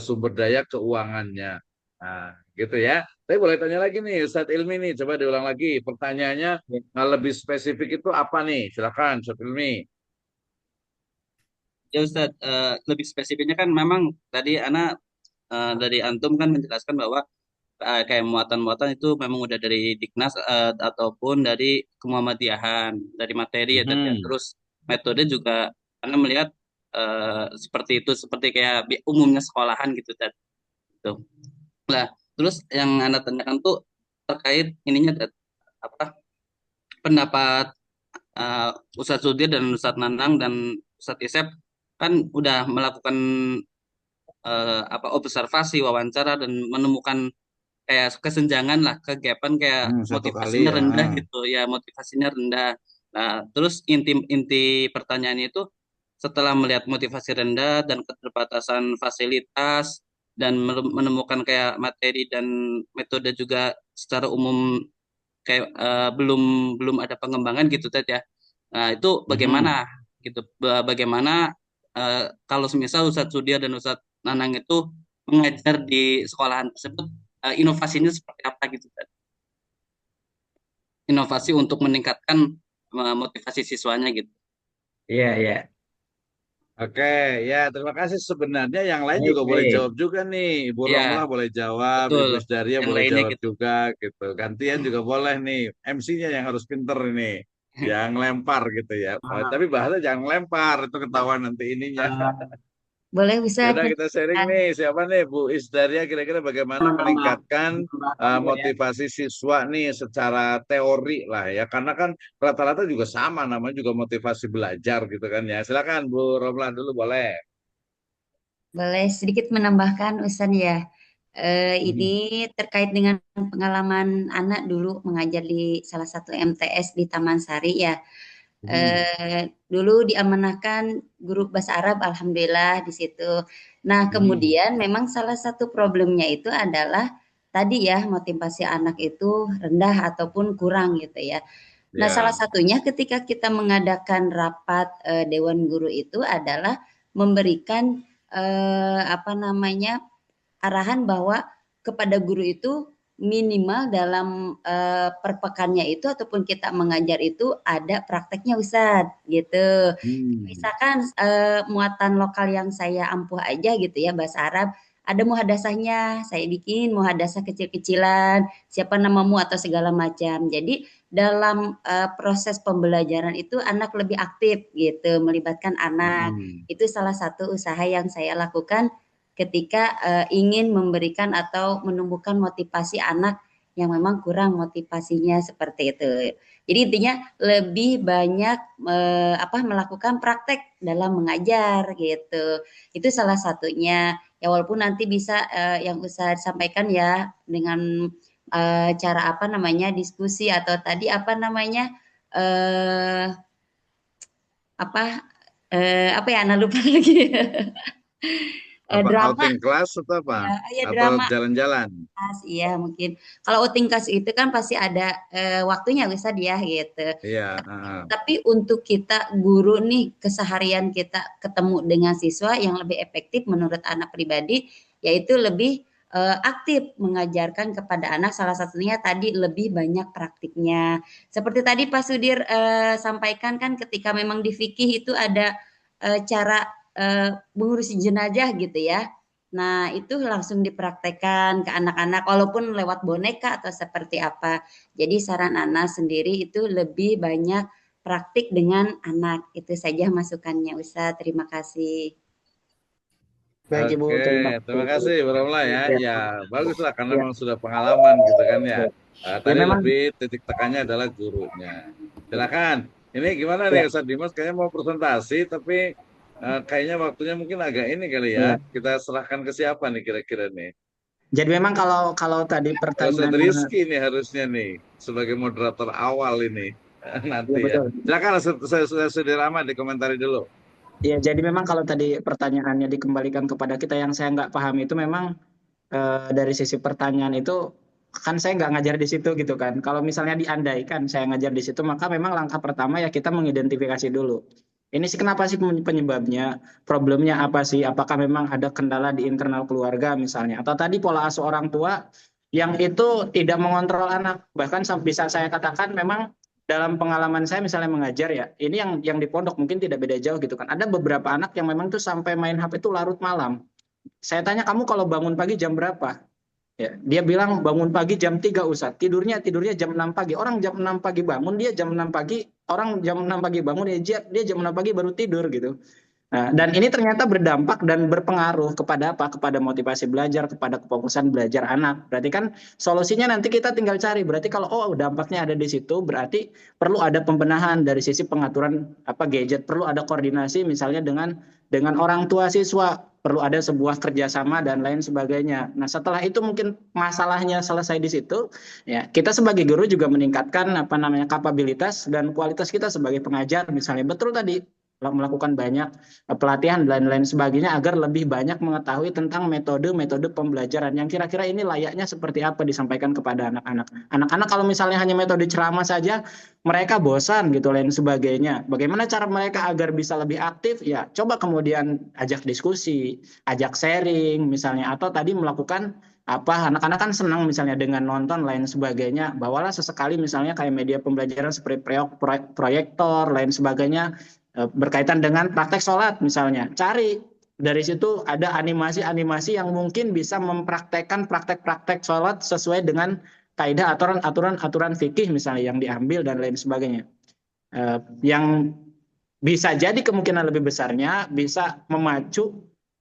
sumber daya keuangannya. Nah, gitu ya. Tapi boleh tanya lagi nih, Ustadz Ilmi nih, coba diulang lagi. Pertanyaannya lebih spesifik itu apa nih? Silakan, Ustadz Ilmi. Ya Ustadz, lebih spesifiknya kan memang tadi dari Antum kan menjelaskan bahwa kayak muatan-muatan itu memang udah dari Diknas ataupun dari Kemuhamadiyahan, dari materi ya tadi ya. Mhm. Terus metode juga Anda melihat seperti itu, seperti kayak umumnya sekolahan gitu tadi. Gitu. Nah, terus yang Anda tanyakan tuh terkait ininya Dad, apa pendapat Ustadz Sudir dan Ustadz Nanang dan Ustadz Isep kan udah melakukan observasi, wawancara dan menemukan kayak kesenjangan lah, kegapan kayak Satu kali motivasinya ya. rendah gitu ya, motivasinya rendah. Nah, terus inti pertanyaannya itu setelah melihat motivasi rendah dan keterbatasan fasilitas dan menemukan kayak materi dan metode juga secara umum kayak belum belum ada pengembangan gitu tadi ya. Nah, itu bagaimana Mhm. gitu? Bagaimana kalau semisal Ustadz Sudia dan Ustadz Nanang itu mengajar di sekolahan tersebut, inovasinya seperti apa gitu kan? Inovasi untuk meningkatkan motivasi siswanya gitu. Iya, iya. Oke, ya terima kasih. Sebenarnya yang lain Baik, juga boleh baik. jawab juga nih. Ibu Ya, Romlah boleh jawab, betul. Ibu Isdaria Yang boleh lainnya jawab gitu. juga gitu. Gantian juga boleh nih. MC-nya yang harus pinter ini, yang lempar gitu ya. Tapi bahasa jangan lempar, itu ketahuan nanti ininya. Boleh Ya bisa udah kita sharing nih. Siapa nih Bu Isdaria kira-kira bagaimana meningkatkan motivasi siswa nih secara teori lah ya. Karena kan rata-rata juga sama namanya juga motivasi belajar gitu kan ya. Silakan Bu Romlah dulu boleh. boleh sedikit menambahkan Ustaz ya. Ini terkait dengan pengalaman anak dulu mengajar di salah satu MTS di Taman Sari ya. Dulu diamanahkan guru bahasa Arab, alhamdulillah di situ. Nah, kemudian memang salah satu problemnya itu adalah tadi ya motivasi anak itu rendah ataupun kurang gitu ya. Nah, salah Ya. satunya ketika kita mengadakan rapat Dewan Guru itu adalah memberikan arahan bahwa kepada guru itu minimal dalam per pekannya itu ataupun kita mengajar itu ada prakteknya Ustadz gitu. Misalkan muatan lokal yang saya ampuh aja gitu ya bahasa Arab ada muhadasahnya, saya bikin muhadasah kecil-kecilan, siapa namamu atau segala macam. Jadi dalam proses pembelajaran itu anak lebih aktif gitu, melibatkan anak. Itu salah satu usaha yang saya lakukan ketika ingin memberikan atau menumbuhkan motivasi anak yang memang kurang motivasinya seperti itu. Jadi intinya lebih banyak melakukan praktek dalam mengajar gitu. Itu salah satunya. Ya walaupun nanti bisa yang usah disampaikan ya dengan cara diskusi atau tadi eh apa ya, Ana lupa lagi. Apa Drama outing kelas atau apa? ya Atau drama. jalan-jalan? Iya mungkin. Kalau outing kelas itu kan pasti ada waktunya bisa dia gitu. Iya. Tapi untuk kita guru nih, keseharian kita ketemu dengan siswa yang lebih efektif menurut anak pribadi, yaitu lebih aktif mengajarkan kepada anak, salah satunya tadi lebih banyak praktiknya. Seperti tadi Pak Sudir sampaikan kan ketika memang di fikih itu ada cara mengurusi jenazah gitu ya. Nah, itu langsung dipraktekkan ke anak-anak walaupun lewat boneka atau seperti apa. Jadi saran Ana sendiri itu lebih banyak praktik dengan anak. Itu saja masukannya Ustaz. Terima kasih. Baik Ibu, Oke, terima terima kasih. kasih Bro ya. Ya, Ya, bagus lah karena ya, memang sudah pengalaman gitu kan ya. ya. Ya Tadi memang lebih titik tekannya adalah gurunya. Silakan. Ini gimana nih ya, Ustaz Dimas? Kayaknya mau presentasi, tapi kayaknya waktunya mungkin agak ini kali ya. ya. Kita serahkan ke siapa nih kira-kira nih? Jadi memang kalau tadi Ustaz pertanyaannya, Rizky nih harusnya nih sebagai moderator awal ini ya nanti ya. betul. Silakan saya sudah ramah dikomentari dulu. Ya jadi memang kalau tadi pertanyaannya dikembalikan kepada kita yang saya nggak paham itu memang dari sisi pertanyaan itu kan saya nggak ngajar di situ gitu kan. Kalau misalnya diandaikan saya ngajar di situ maka memang langkah pertama ya kita mengidentifikasi dulu. Ini sih kenapa sih penyebabnya, problemnya apa sih? Apakah memang ada kendala di internal keluarga misalnya? Atau tadi pola asuh orang tua yang itu tidak mengontrol anak. Bahkan bisa saya katakan memang dalam pengalaman saya misalnya mengajar ya, ini yang di pondok mungkin tidak beda jauh gitu kan. Ada beberapa anak yang memang tuh sampai main HP itu larut malam. Saya tanya kamu kalau bangun pagi jam berapa? Ya, dia bilang bangun pagi jam 3 Ustaz. Tidurnya jam 6 pagi. Orang jam 6 pagi bangun, dia jam 6 pagi, orang jam 6 pagi bangun, dia jam 6 pagi baru tidur gitu. Nah, dan ini ternyata berdampak dan berpengaruh kepada apa? Kepada motivasi belajar, kepada kefokusan belajar anak. Berarti kan solusinya nanti kita tinggal cari. Berarti kalau dampaknya ada di situ, berarti perlu ada pembenahan dari sisi pengaturan gadget, perlu ada koordinasi misalnya dengan orang tua siswa, perlu ada sebuah kerjasama dan lain sebagainya. Nah, setelah itu mungkin masalahnya selesai di situ, ya kita sebagai guru juga meningkatkan kapabilitas dan kualitas kita sebagai pengajar misalnya. Betul tadi melakukan banyak pelatihan dan lain sebagainya agar lebih banyak mengetahui tentang metode-metode pembelajaran yang kira-kira ini layaknya seperti apa disampaikan kepada anak-anak. Anak-anak kalau misalnya hanya metode ceramah saja, mereka bosan gitu lain sebagainya. Bagaimana cara mereka agar bisa lebih aktif? Ya, coba kemudian ajak diskusi, ajak sharing misalnya, atau tadi melakukan anak-anak kan senang misalnya dengan nonton lain sebagainya, bawalah sesekali misalnya kayak media pembelajaran seperti proyektor lain sebagainya berkaitan dengan praktek sholat misalnya, cari dari situ ada animasi-animasi yang mungkin bisa mempraktekkan praktek-praktek sholat sesuai dengan kaidah aturan fikih misalnya yang diambil dan lain sebagainya, yang bisa jadi kemungkinan lebih besarnya bisa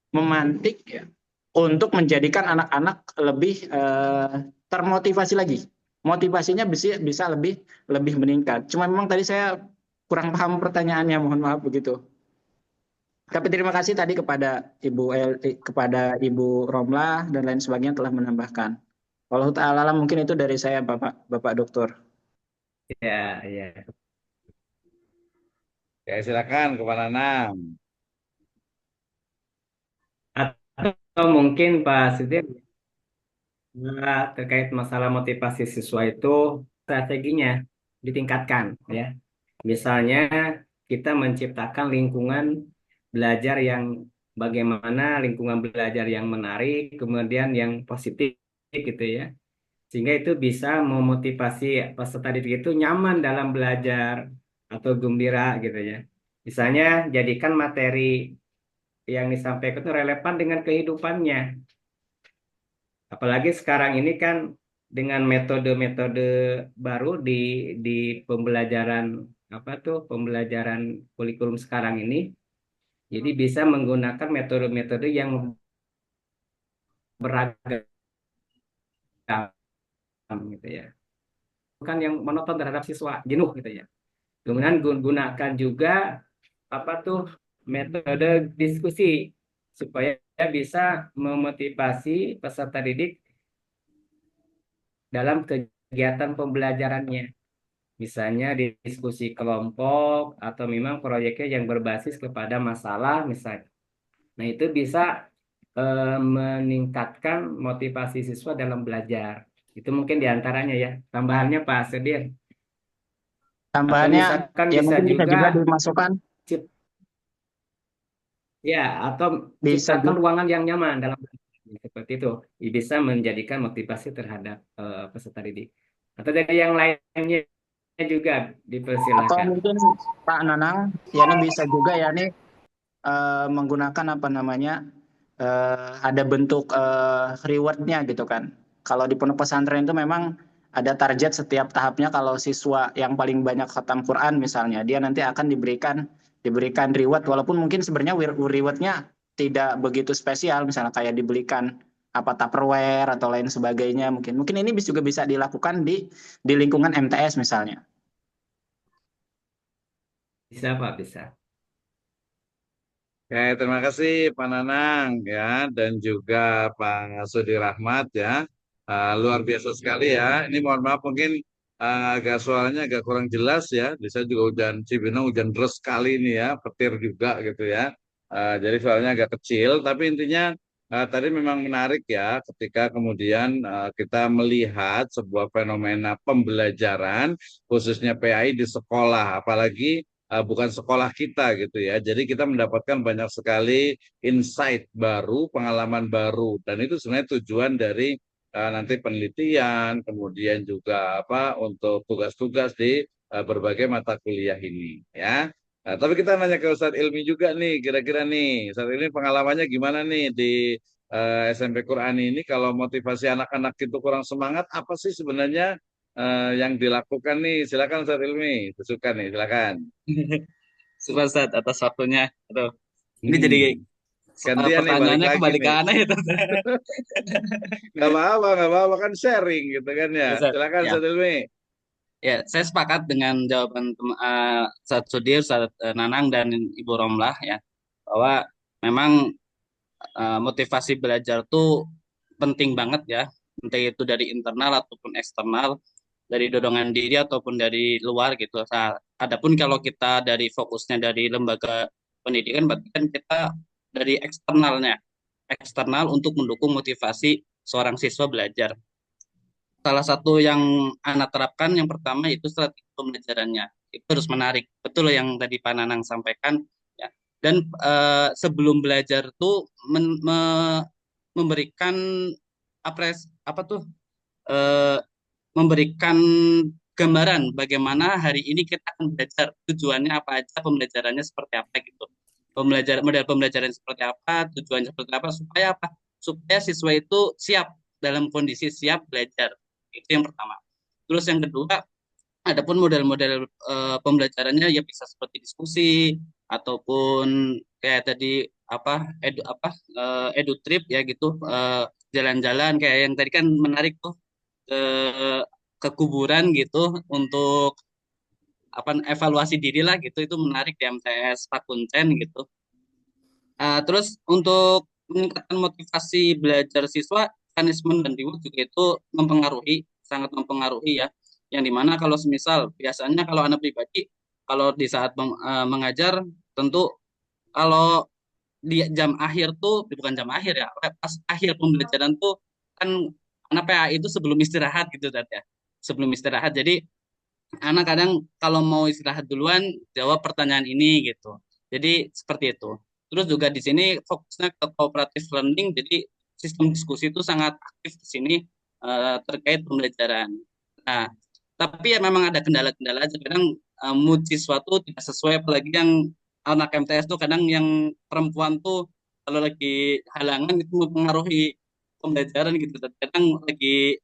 memantik ya, untuk menjadikan anak-anak lebih termotivasi lagi, motivasinya bisa lebih meningkat. Cuma memang tadi saya kurang paham pertanyaannya, mohon maaf begitu. Tapi terima kasih tadi kepada Ibu Romlah dan lain sebagainya telah menambahkan. Wallahu ta'ala alam, mungkin itu dari saya Bapak Doktor. Ya, ya. Ya, silakan kepada Nam. Atau mungkin Pak Sudir terkait masalah motivasi siswa itu strateginya ditingkatkan ya. Misalnya kita menciptakan lingkungan belajar yang bagaimana lingkungan belajar yang menarik, kemudian yang positif gitu ya. Sehingga itu bisa memotivasi peserta didik itu nyaman dalam belajar atau gembira gitu ya. Misalnya jadikan materi yang disampaikan itu relevan dengan kehidupannya. Apalagi sekarang ini kan dengan metode-metode baru di pembelajaran apa tuh pembelajaran kurikulum sekarang ini, jadi bisa menggunakan metode-metode yang beragam gitu ya. Bukan yang monoton terhadap siswa jenuh gitu ya. Kemudian gunakan juga apa tuh metode diskusi supaya bisa memotivasi peserta didik dalam kegiatan pembelajarannya. Misalnya diskusi kelompok atau memang proyeknya yang berbasis kepada masalah misalnya. Nah, itu bisa meningkatkan motivasi siswa dalam belajar. Itu mungkin diantaranya ya. Tambahannya Pak Sedir. Atau Tambahannya misalkan ya bisa mungkin bisa juga juga dimasukkan, cip- ya atau bisa ciptakan juga. ruangan yang nyaman dalam belajar. Seperti itu. Bisa menjadikan motivasi terhadap peserta didik. Atau dari yang lainnya juga Atau dipersilakan. mungkin Pak Nanang, ya ini bisa juga ya nih menggunakan apa namanya ada bentuk rewardnya gitu kan. Kalau di pondok pesantren itu memang ada target setiap tahapnya. Kalau siswa yang paling banyak khatam Quran misalnya, dia nanti akan diberikan reward, walaupun mungkin sebenarnya rewardnya tidak begitu spesial, misalnya kayak dibelikan apa Tupperware atau lain sebagainya. Mungkin ini juga bisa dilakukan di lingkungan MTS misalnya. Bisa Pak, bisa. Oke, terima kasih Pak Nanang ya dan juga Pak Sudi Rahmat ya. Luar biasa sekali ya. Ini mohon maaf mungkin agak suaranya agak kurang jelas ya. Di sana juga hujan Cibinong hujan deras sekali ini ya, petir juga gitu ya. Jadi suaranya agak kecil, tapi intinya tadi memang menarik ya ketika kemudian kita melihat sebuah fenomena pembelajaran khususnya PAI di sekolah, apalagi bukan sekolah kita gitu ya. Jadi kita mendapatkan banyak sekali insight baru, pengalaman baru, dan itu sebenarnya tujuan dari nanti penelitian, kemudian juga apa untuk tugas-tugas di berbagai mata kuliah ini, ya. Nah, tapi kita nanya ke Ustadz Ilmi juga nih, kira-kira nih, Ustadz Ilmi pengalamannya gimana nih di SMP Quran ini? Kalau motivasi anak-anak itu kurang semangat, apa sih sebenarnya yang dilakukan nih? Silakan Ustadz Ilmi, suka nih, silakan. Super Ustaz atas waktunya. Aduh, ini jadi Hmm. Gantian nih balik pertanyaannya lagi kembali ke nih. aneh itu. Nggak apa-apa kan sharing gitu kan ya. Ustaz. Silakan Ya, Ustadz Ilmi. ya, saya sepakat dengan jawaban Ustaz Sudir, Ustaz Nanang dan Ibu Romlah ya, bahwa memang motivasi belajar tuh penting banget ya, entah itu dari internal ataupun eksternal, dari dorongan diri ataupun dari luar gitu. Nah, adapun kalau kita dari fokusnya dari lembaga pendidikan, berarti kan kita dari eksternalnya, eksternal untuk mendukung motivasi seorang siswa belajar. Salah satu yang anak terapkan yang pertama itu strategi pembelajarannya. Itu harus menarik. Betul yang tadi Pak Nanang sampaikan ya. Dan sebelum belajar tuh memberikan apa tuh eh, memberikan gambaran bagaimana hari ini kita akan belajar, tujuannya apa aja, pembelajarannya seperti apa gitu. Model pembelajaran seperti apa, tujuannya seperti apa, supaya apa? Supaya siswa itu siap dalam kondisi siap belajar. Itu yang pertama. Terus yang kedua, adapun model-model pembelajarannya ya bisa seperti diskusi ataupun kayak tadi edu trip ya gitu, jalan-jalan kayak yang tadi kan menarik tuh ke ke kuburan gitu untuk apa evaluasi diri lah gitu, itu menarik di MTS Pakuncen gitu. Terus untuk meningkatkan motivasi belajar siswa, punishment dan reward juga itu sangat mempengaruhi ya. Yang dimana kalau semisal biasanya kalau anak pribadi kalau di saat mengajar tentu kalau di jam akhir tuh bukan jam akhir ya, pas akhir pembelajaran tuh kan anak PA itu sebelum istirahat gitu Dad, ya. Sebelum istirahat. Jadi anak kadang kalau mau istirahat duluan jawab pertanyaan ini gitu. Jadi seperti itu. Terus juga di sini fokusnya ke cooperative learning, jadi sistem diskusi itu sangat aktif di sini terkait pembelajaran. Nah, tapi ya memang ada kendala-kendala aja. Kadang mood siswa tuh tidak sesuai, apalagi yang anak MTS tuh kadang yang perempuan tuh kalau lagi halangan itu mempengaruhi pembelajaran gitu. Kadang lagi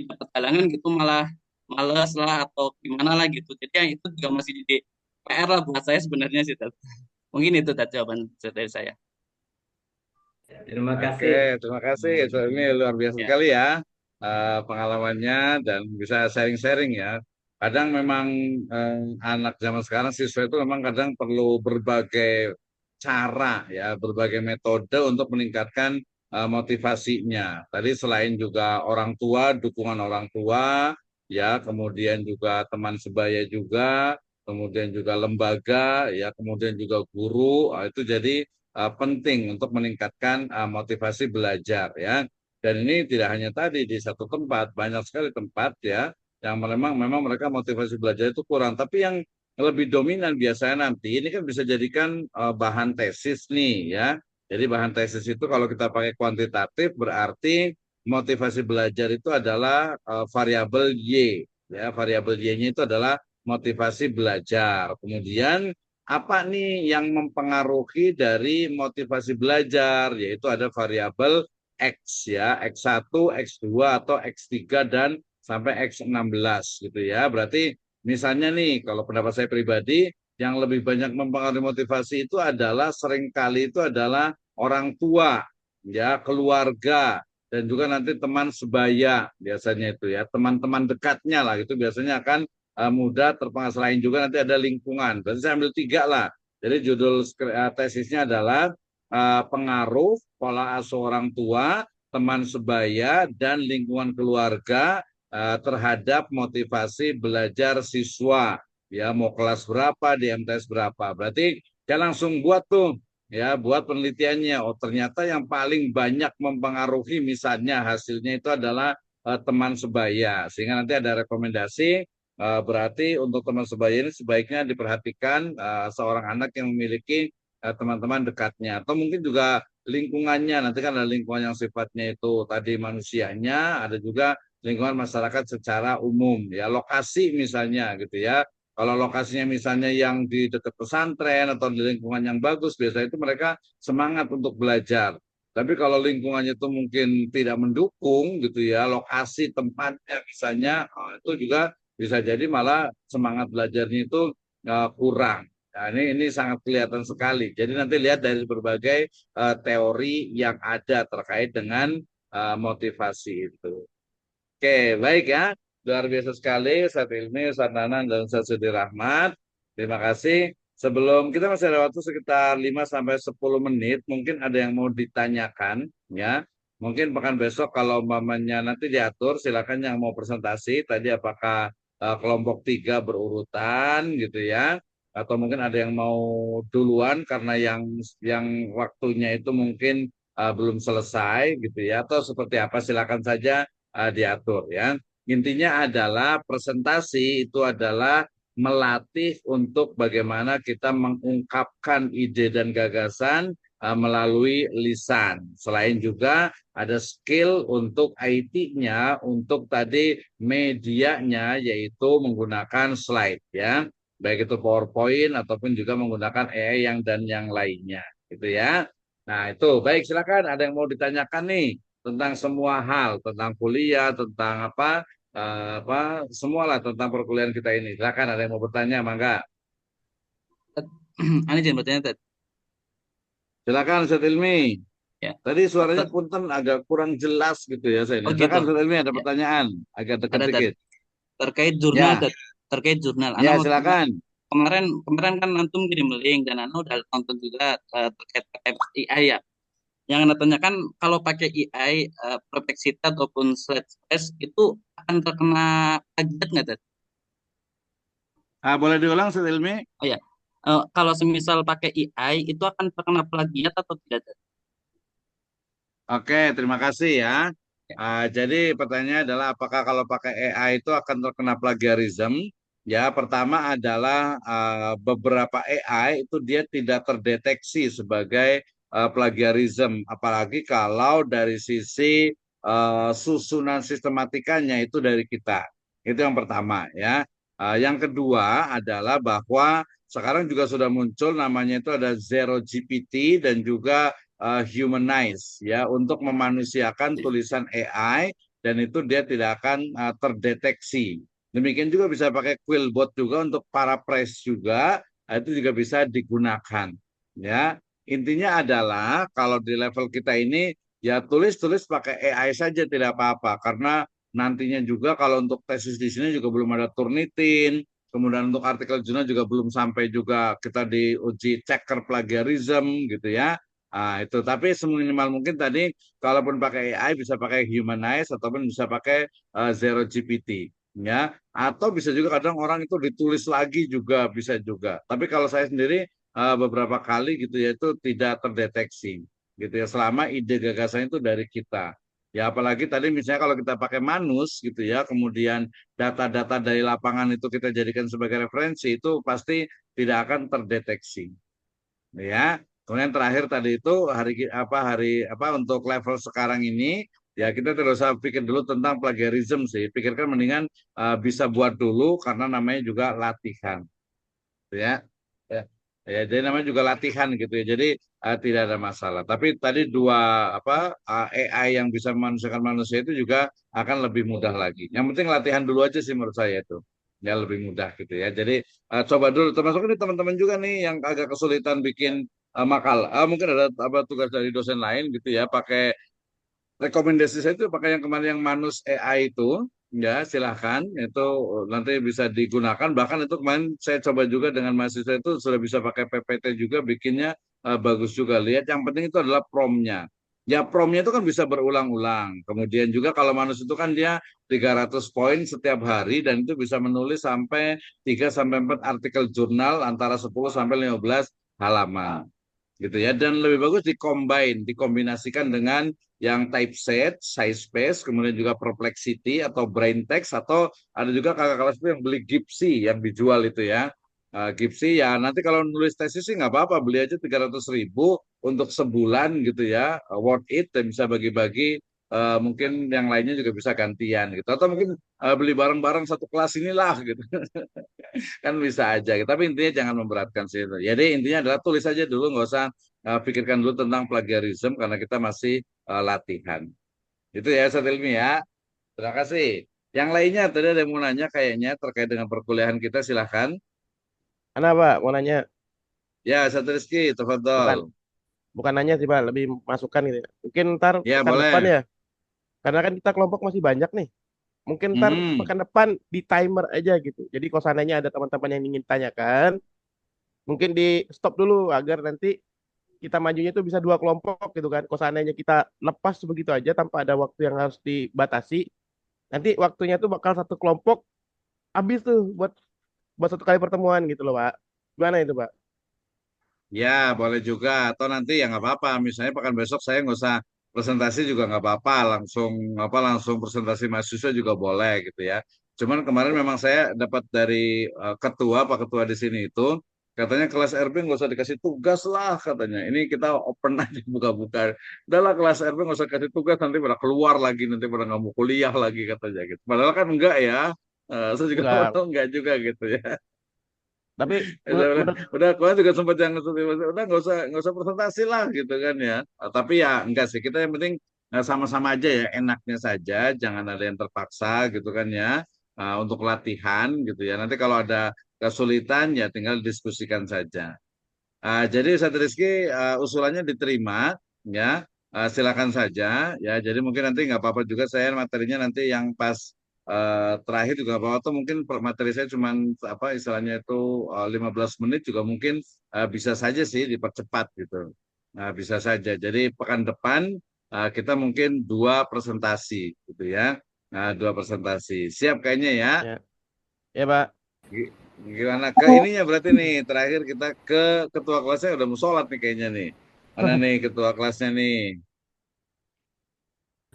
dapat halangan gitu malah males lah atau gimana lah gitu. Jadi yang itu juga masih jadi PR lah buat saya sebenarnya sih, Tat. Mungkin itu tadi jawaban dari saya. Terima Oke, kasih. terima kasih. Ini luar biasa Ya. sekali ya pengalamannya dan bisa sharing-sharing ya. Kadang memang eh, anak zaman sekarang siswa itu memang kadang perlu berbagai cara ya, berbagai metode untuk meningkatkan motivasinya. Tadi selain juga orang tua, dukungan orang tua, ya, kemudian juga teman sebaya juga, kemudian juga lembaga, ya, kemudian juga guru, itu jadi penting untuk meningkatkan motivasi belajar ya. Dan ini tidak hanya tadi di satu tempat, banyak sekali tempat ya yang memang mereka motivasi belajar itu kurang. Tapi yang lebih dominan biasanya nanti ini kan bisa jadikan bahan tesis nih ya. Jadi bahan tesis itu kalau kita pakai kuantitatif berarti motivasi belajar itu adalah variabel Y ya. Variabel Y-nya itu adalah motivasi belajar. Kemudian apa nih yang mempengaruhi dari motivasi belajar, yaitu ada variabel X ya, X1, X2 atau X3 dan sampai X16 gitu ya. Berarti misalnya nih kalau pendapat saya pribadi yang lebih banyak mempengaruhi motivasi itu adalah seringkali itu adalah orang tua ya, keluarga dan juga nanti teman sebaya biasanya itu ya, teman-teman dekatnya lah itu biasanya akan mudah terpengaruh. Selain juga nanti ada lingkungan. Berarti saya ambil 3 lah. Jadi judul tesisnya adalah pengaruh pola asuh orang tua, teman sebaya, dan lingkungan keluarga terhadap motivasi belajar siswa. Ya, mau kelas berapa, di MTS berapa. Berarti saya langsung buat tuh, ya, buat penelitiannya. Oh, ternyata yang paling banyak mempengaruhi misalnya hasilnya itu adalah teman sebaya. Sehingga nanti ada rekomendasi. Berarti untuk teman sebaya ini sebaiknya diperhatikan seorang anak yang memiliki teman-teman dekatnya atau mungkin juga lingkungannya. Nanti kan ada lingkungan yang sifatnya itu tadi manusianya, ada juga lingkungan masyarakat secara umum ya, lokasi misalnya gitu ya. Kalau lokasinya misalnya yang di dekat pesantren atau di lingkungan yang bagus, biasanya itu mereka semangat untuk belajar. Tapi kalau lingkungannya itu mungkin tidak mendukung gitu ya, lokasi tempatnya misalnya, itu juga bisa jadi malah semangat belajarnya itu kurang. Nah, ini sangat kelihatan sekali. Jadi nanti lihat dari berbagai teori yang ada terkait dengan motivasi itu. Oke, baik ya. Luar biasa sekali Ustaz Ilmi, Ustaz Nanan, dan Ustaz Sudi Rahmat. Terima kasih. Sebelum kita masih ada waktu sekitar 5 sampai 10 menit, mungkin ada yang mau ditanyakan ya. Mungkin pekan besok kalau umpamanya nanti diatur, silakan yang mau presentasi tadi apakah kelompok 3 berurutan gitu ya. Atau mungkin ada yang mau duluan karena yang waktunya itu mungkin belum selesai gitu ya. Atau seperti apa silakan saja diatur ya. Intinya adalah presentasi itu adalah melatih untuk bagaimana kita mengungkapkan ide dan gagasan melalui lisan. Selain juga ada skill untuk IT-nya, untuk tadi medianya yaitu menggunakan slide ya. Baik itu PowerPoint ataupun juga menggunakan AI dan yang lainnya gitu ya. Nah, itu baik silakan ada yang mau ditanyakan nih tentang semua hal, tentang kuliah, tentang semualah tentang perkuliahan kita ini. Silakan ada yang mau bertanya, mangga. Ani jangan bertanya, Tat. Silakan Ustaz Ilmi. Ya. Tadi suaranya punten agak kurang jelas gitu ya saya. Oh, Silakan gitu. Ustaz Ilmi ada pertanyaan, agak dekat Ada, Tat. dikit. Terkait jurnal, Ya. Tat. Terkait jurnal. Ya, Ana silakan. kemarin kan antum kirim link dan Ana udah nonton juga terkait AI ya. Yang Anda tanyakan kalau pakai AI, Perplexity ataupun Slides itu akan terkena plagiat nggak, Tat? Boleh diulang Ustaz Ilmi? Oh ya, kalau semisal pakai AI itu akan terkena plagiat atau tidak, Tat? Oke, terima kasih ya. Jadi pertanyaannya adalah apakah kalau pakai AI itu akan terkena plagiarism? Ya, pertama adalah beberapa AI itu dia tidak terdeteksi sebagai plagiarism, apalagi kalau dari sisi susunan sistematikanya itu dari kita. Itu yang pertama ya. Yang kedua adalah bahwa sekarang juga sudah muncul namanya itu ada Zero GPT dan juga humanize ya, untuk memanusiakan tulisan AI dan itu dia tidak akan terdeteksi. Demikian juga bisa pakai Quillbot juga untuk para press juga, itu juga bisa digunakan. Ya, intinya adalah kalau di level kita ini ya tulis-tulis pakai AI saja tidak apa-apa, karena nantinya juga kalau untuk tesis di sini juga belum ada Turnitin, kemudian untuk artikel jurnal juga belum sampai juga kita diuji checker plagiarism gitu ya. Nah, itu tapi seminimal mungkin tadi kalaupun pakai AI bisa pakai Humanize ataupun bisa pakai Zero GPT ya, atau bisa juga kadang orang itu ditulis lagi juga bisa juga. Tapi kalau saya sendiri beberapa kali gitu ya itu tidak terdeteksi gitu ya, selama ide gagasan itu dari kita. Ya apalagi tadi misalnya kalau kita pakai Manus gitu ya, kemudian data-data dari lapangan itu kita jadikan sebagai referensi, itu pasti tidak akan terdeteksi. Ya. Kemudian terakhir tadi itu hari apa untuk level sekarang ini ya kita tidak usah pikir dulu tentang plagiarism sih. Pikirkan mendingan bisa buat dulu karena namanya juga latihan, gitu ya. Ya, ya, jadi namanya juga latihan gitu ya. Jadi tidak ada masalah. Tapi tadi dua AI yang bisa memanusiakan manusia itu juga akan lebih mudah lagi. Yang penting latihan dulu aja sih menurut saya itu. Ya lebih mudah gitu ya. Jadi coba dulu. Termasuk ini teman-teman juga nih yang agak kesulitan bikin makal. Mungkin ada apa tugas dari dosen lain gitu ya. Pakai rekomendasi saya itu pakai yang kemarin yang Manus AI itu, ya silahkan itu nanti bisa digunakan. Bahkan itu kemarin saya coba juga dengan mahasiswa itu sudah bisa pakai PPT juga, bikinnya bagus juga. Lihat yang penting itu adalah promnya. Ya promnya itu kan bisa berulang-ulang. Kemudian juga kalau Manus itu kan dia 300 poin setiap hari dan itu bisa menulis sampai 3 sampai 4 artikel jurnal antara 10 sampai 15 halaman gitu ya, dan lebih bagus dikombinasikan dengan yang typeset, size space, kemudian juga perplexity atau brain text, atau ada juga kakak kelas itu yang beli Gipsy yang dijual itu ya. Gipsy ya nanti kalau nulis tesis sih nggak apa-apa, beli aja 300.000 untuk sebulan gitu ya, worth it, dan bisa bagi-bagi, mungkin yang lainnya juga bisa gantian gitu, atau mungkin beli bareng-bareng satu kelas inilah gitu. Kan bisa aja. Tapi intinya jangan memberatkan sih. Jadi intinya adalah tulis aja dulu, nggak usah pikirkan dulu tentang plagiarism karena kita masih latihan. Itu ya, Satilmi ya. Terima kasih. Yang lainnya tadi ada yang mau nanya kayaknya terkait dengan perkuliahan kita, silahkan. Mana Pak mau nanya? Ya, Satrizky, Bukan tafadhol. bukan nanya sih Pak, lebih masukan gitu ya. Mungkin ntar Ya, pekan depan boleh. ya. Karena kan kita kelompok masih banyak nih. Mungkin ntar Mhm. pekan depan di timer aja gitu. Jadi kalau seandainya ada teman-teman yang ingin tanyakan, mungkin di stop dulu agar nanti kita majunya itu bisa dua kelompok gitu kan. Kalau seandainya kita lepas begitu aja tanpa ada waktu yang harus dibatasi, nanti waktunya tuh bakal satu kelompok habis tuh buat buat satu kali pertemuan gitu loh Pak. Gimana itu Pak? Ya, boleh juga. Atau nanti ya nggak apa-apa. Misalnya pekan besok saya nggak usah presentasi juga nggak apa-apa. Langsung presentasi mahasiswa juga boleh gitu ya. Cuman kemarin memang saya dapat dari Pak Ketua di sini itu katanya kelas RB nggak usah dikasih tugas lah katanya. Ini kita open aja buka-buka. Udahlah kelas RB nggak usah kasih tugas, nanti pada keluar lagi, nanti pada nggak mau kuliah lagi katanya gitu. Padahal kan enggak ya. Saya juga Enggak. tahu enggak juga gitu ya. Tapi menurut Udah kemarin juga sempat yang udah nggak usah presentasi lah gitu kan ya. Tapi ya enggak sih, kita yang penting sama-sama aja ya, enaknya saja, jangan ada yang terpaksa gitu kan ya. Untuk latihan gitu ya, nanti kalau ada kesulitan ya tinggal diskusikan saja. Jadi Ustaz Rizky, usulannya diterima ya. Silakan saja ya, jadi mungkin nanti nggak apa-apa juga saya materinya nanti yang pas terakhir juga apa, atau mungkin materi saya cuma apa istilahnya itu 15 menit juga mungkin bisa saja sih dipercepat gitu. Nah, bisa saja. Jadi pekan depan kita mungkin dua presentasi gitu ya. Nah, dua presentasi. Siap kayaknya ya. ya, ya Pak. Gi- Gimana ke ininya berarti nih terakhir kita ke ketua kelasnya, udah mau sholat nih kayaknya nih. Mana nih ketua kelasnya nih?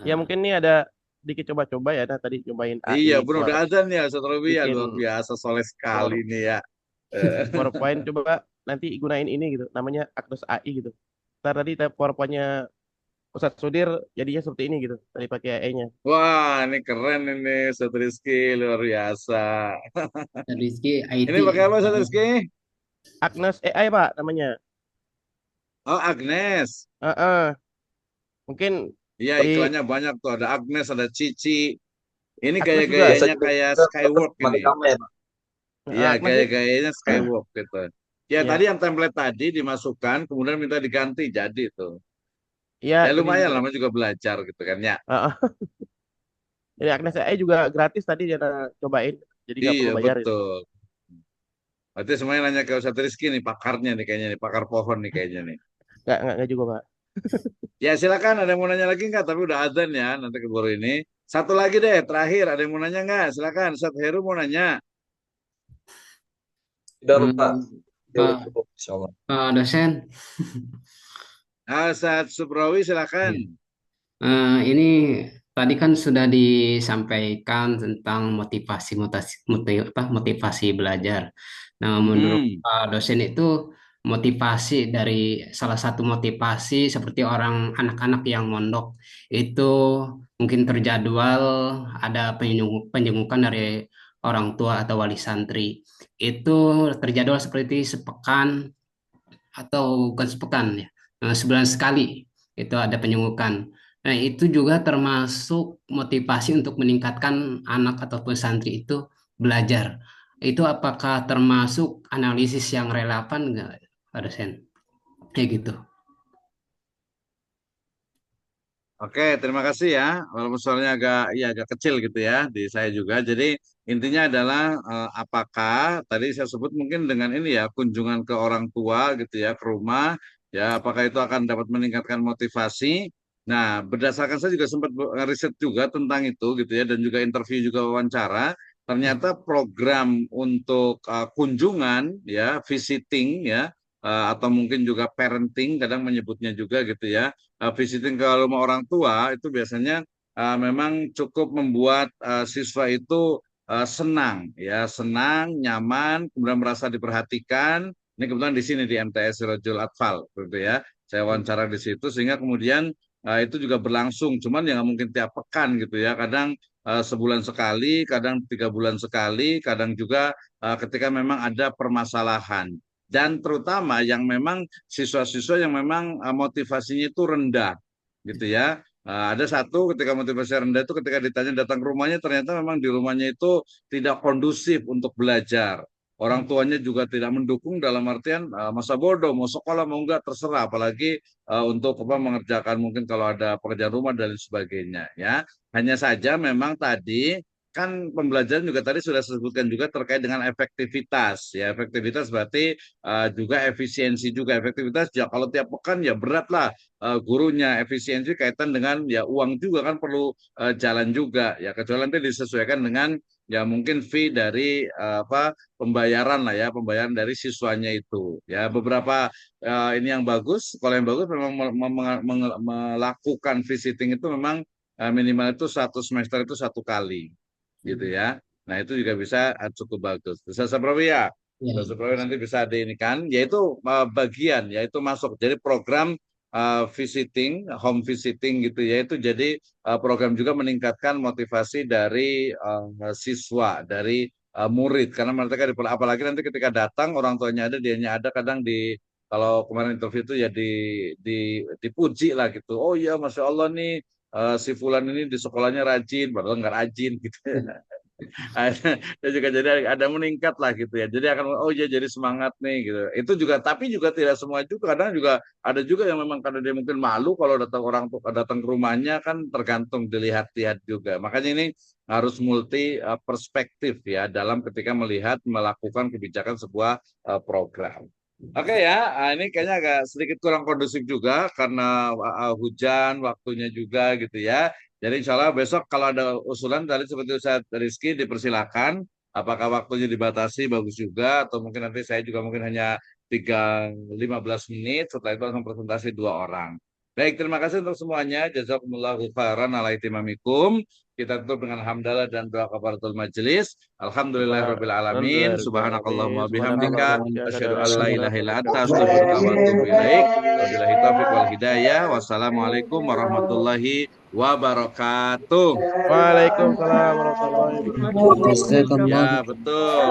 Ya Nah, mungkin nih ada dikit coba-coba ya. Nah, tadi cobain Iya, AI bener buat udah azan ya, Ustaz Robi ya, luar bikin biasa soleh sekali power nih ya. Eh, PowerPoint, coba nanti gunain ini gitu. Namanya Agnes AI gitu. Ntar tadi PowerPointnya Ustadz Sudir jadinya seperti ini gitu. Tadi pakai AI-nya. Wah, ini keren ini Ustaz Rizky, luar biasa. Rizky Ini IT. pakai apa Ustaz Rizky? Agnes AI Pak namanya. Oh, Agnes. Mungkin Iya, di iklannya banyak tuh. Ada Agnes, ada Cici. Ini Agnes juga. gaya-gayanya kayak Skywalk ini. Iya, Agnes ini gaya-gayanya Skywalk gitu. Ya, ya, tadi yang template tadi dimasukkan, kemudian minta diganti, jadi tuh. ya Ya tadi lumayan, juga. lama juga belajar gitu kan ya. Jadi Agnes AI juga gratis tadi dia cobain, jadi nggak Iya, perlu bayar itu. betul. Berarti semuanya nanya ke Ustadz Rizky nih, pakarnya nih kayaknya nih, pakar pohon nih kayaknya nih. Nggak juga Pak. Ya silakan, ada yang mau nanya lagi nggak? Tapi udah azan ya, nanti keburu ini. Satu lagi deh, terakhir, ada yang mau nanya nggak? Silakan, Ustadz Heru mau nanya. Tidak, Hmm, Pak. Pak, Cukup, insya Allah. Pak dosen, Ustadz Subrawi silakan. ya. Ini tadi kan sudah disampaikan tentang motivasi belajar. Nah, menurut Pak dosen itu motivasi dari salah satu motivasi seperti orang anak-anak yang mondok itu mungkin terjadwal ada penjengukan dari orang tua atau wali santri. Itu terjadwal seperti sepekan atau bukan sepekan ya, sebulan sekali itu ada penyengukan. Nah, itu juga termasuk motivasi untuk meningkatkan anak ataupun santri itu belajar. Itu apakah termasuk analisis yang relevan nggak, Pak dosen? Kayak gitu. Oke, terima kasih ya. Walaupun soalnya agak kecil gitu ya di saya juga. Jadi intinya adalah apakah tadi saya sebut mungkin dengan ini ya kunjungan ke orang tua gitu ya ke rumah ya apakah itu akan dapat meningkatkan motivasi. Nah, berdasarkan saya juga sempat riset juga tentang itu gitu ya dan juga interview juga wawancara. Ternyata program untuk kunjungan ya visiting ya atau mungkin juga parenting kadang menyebutnya juga gitu ya visiting ke rumah orang tua itu biasanya memang cukup membuat siswa itu senang, ya senang, nyaman, kemudian merasa diperhatikan. Ini kebetulan di sini di MTS Sirajul Atfal, gitu ya. Saya wawancara di situ sehingga kemudian itu juga berlangsung. Cuman ya nggak mungkin tiap pekan gitu ya. Kadang sebulan sekali, kadang 3 bulan sekali, kadang juga ketika memang ada permasalahan dan terutama yang memang siswa-siswa yang memang motivasinya itu rendah gitu ya. Ada satu ketika motivasi rendah itu ketika ditanya datang ke rumahnya ternyata memang di rumahnya itu tidak kondusif untuk belajar. Orang tuanya juga tidak mendukung dalam artian masa bodoh, mau sekolah mau enggak terserah, apalagi untuk mengerjakan mungkin kalau ada pekerjaan rumah dan lain sebagainya ya. Hanya saja memang tadi kan pembelajaran juga tadi sudah disebutkan juga terkait dengan efektivitas ya efektivitas berarti juga efisiensi juga efektivitas ya kalau tiap pekan ya berat lah gurunya efisiensi kaitan dengan ya uang juga kan perlu jalan juga ya kecuali nanti disesuaikan dengan ya mungkin fee dari pembayaran lah ya pembayaran dari siswanya itu ya beberapa ini yang bagus sekolah yang bagus memang melakukan visiting itu memang minimal itu 1 semester itu 1 kali gitu ya. Nah itu juga bisa cukup bagus. Bisa Saprawi ya. Ya. Saprawi nanti bisa diinikan, yaitu bagian, yaitu masuk. Jadi program visiting, home visiting gitu ya. Itu jadi program juga meningkatkan motivasi dari siswa, dari murid. Karena mereka apalagi nanti ketika datang orang tuanya ada, dianya ada kadang di kalau kemarin interview itu ya dipuji lah gitu. Oh iya, masya Allah nih si Fulan ini di sekolahnya rajin, padahal nggak rajin gitu. Dan juga jadi ada meningkat lah gitu ya. Jadi akan oh ya jadi semangat nih gitu. Itu juga tapi juga tidak semua juga kadang juga ada juga yang memang karena dia mungkin malu kalau datang orang datang ke rumahnya kan tergantung dilihat-lihat juga. Makanya ini harus multi perspektif ya dalam ketika melakukan kebijakan sebuah program. Oke ya, ini kayaknya agak sedikit kurang kondusif juga karena hujan, waktunya juga gitu ya. Jadi insya Allah besok kalau ada usulan tadi seperti Ustaz Rizky dipersilakan. Apakah waktunya dibatasi bagus juga atau mungkin nanti saya juga mungkin hanya 15 menit setelah itu langsung presentasi 2 orang. Baik, terima kasih untuk semuanya. Jazakumullahu khairan ala itimamikum. Kita tutup dengan hamdalah dan doa kafaratul majelis. Alhamdulillahirabbil alamin. Subhanakallahumma bihamdika asyhadu an la ilaha illa anta astaghfiruka wa atubu ilaik. Wabillahi taufiq wal hidayah. Wassalamualaikum warahmatullahi wabarakatuh. Waalaikumsalam warahmatullahi wabarakatuh. Ya, betul.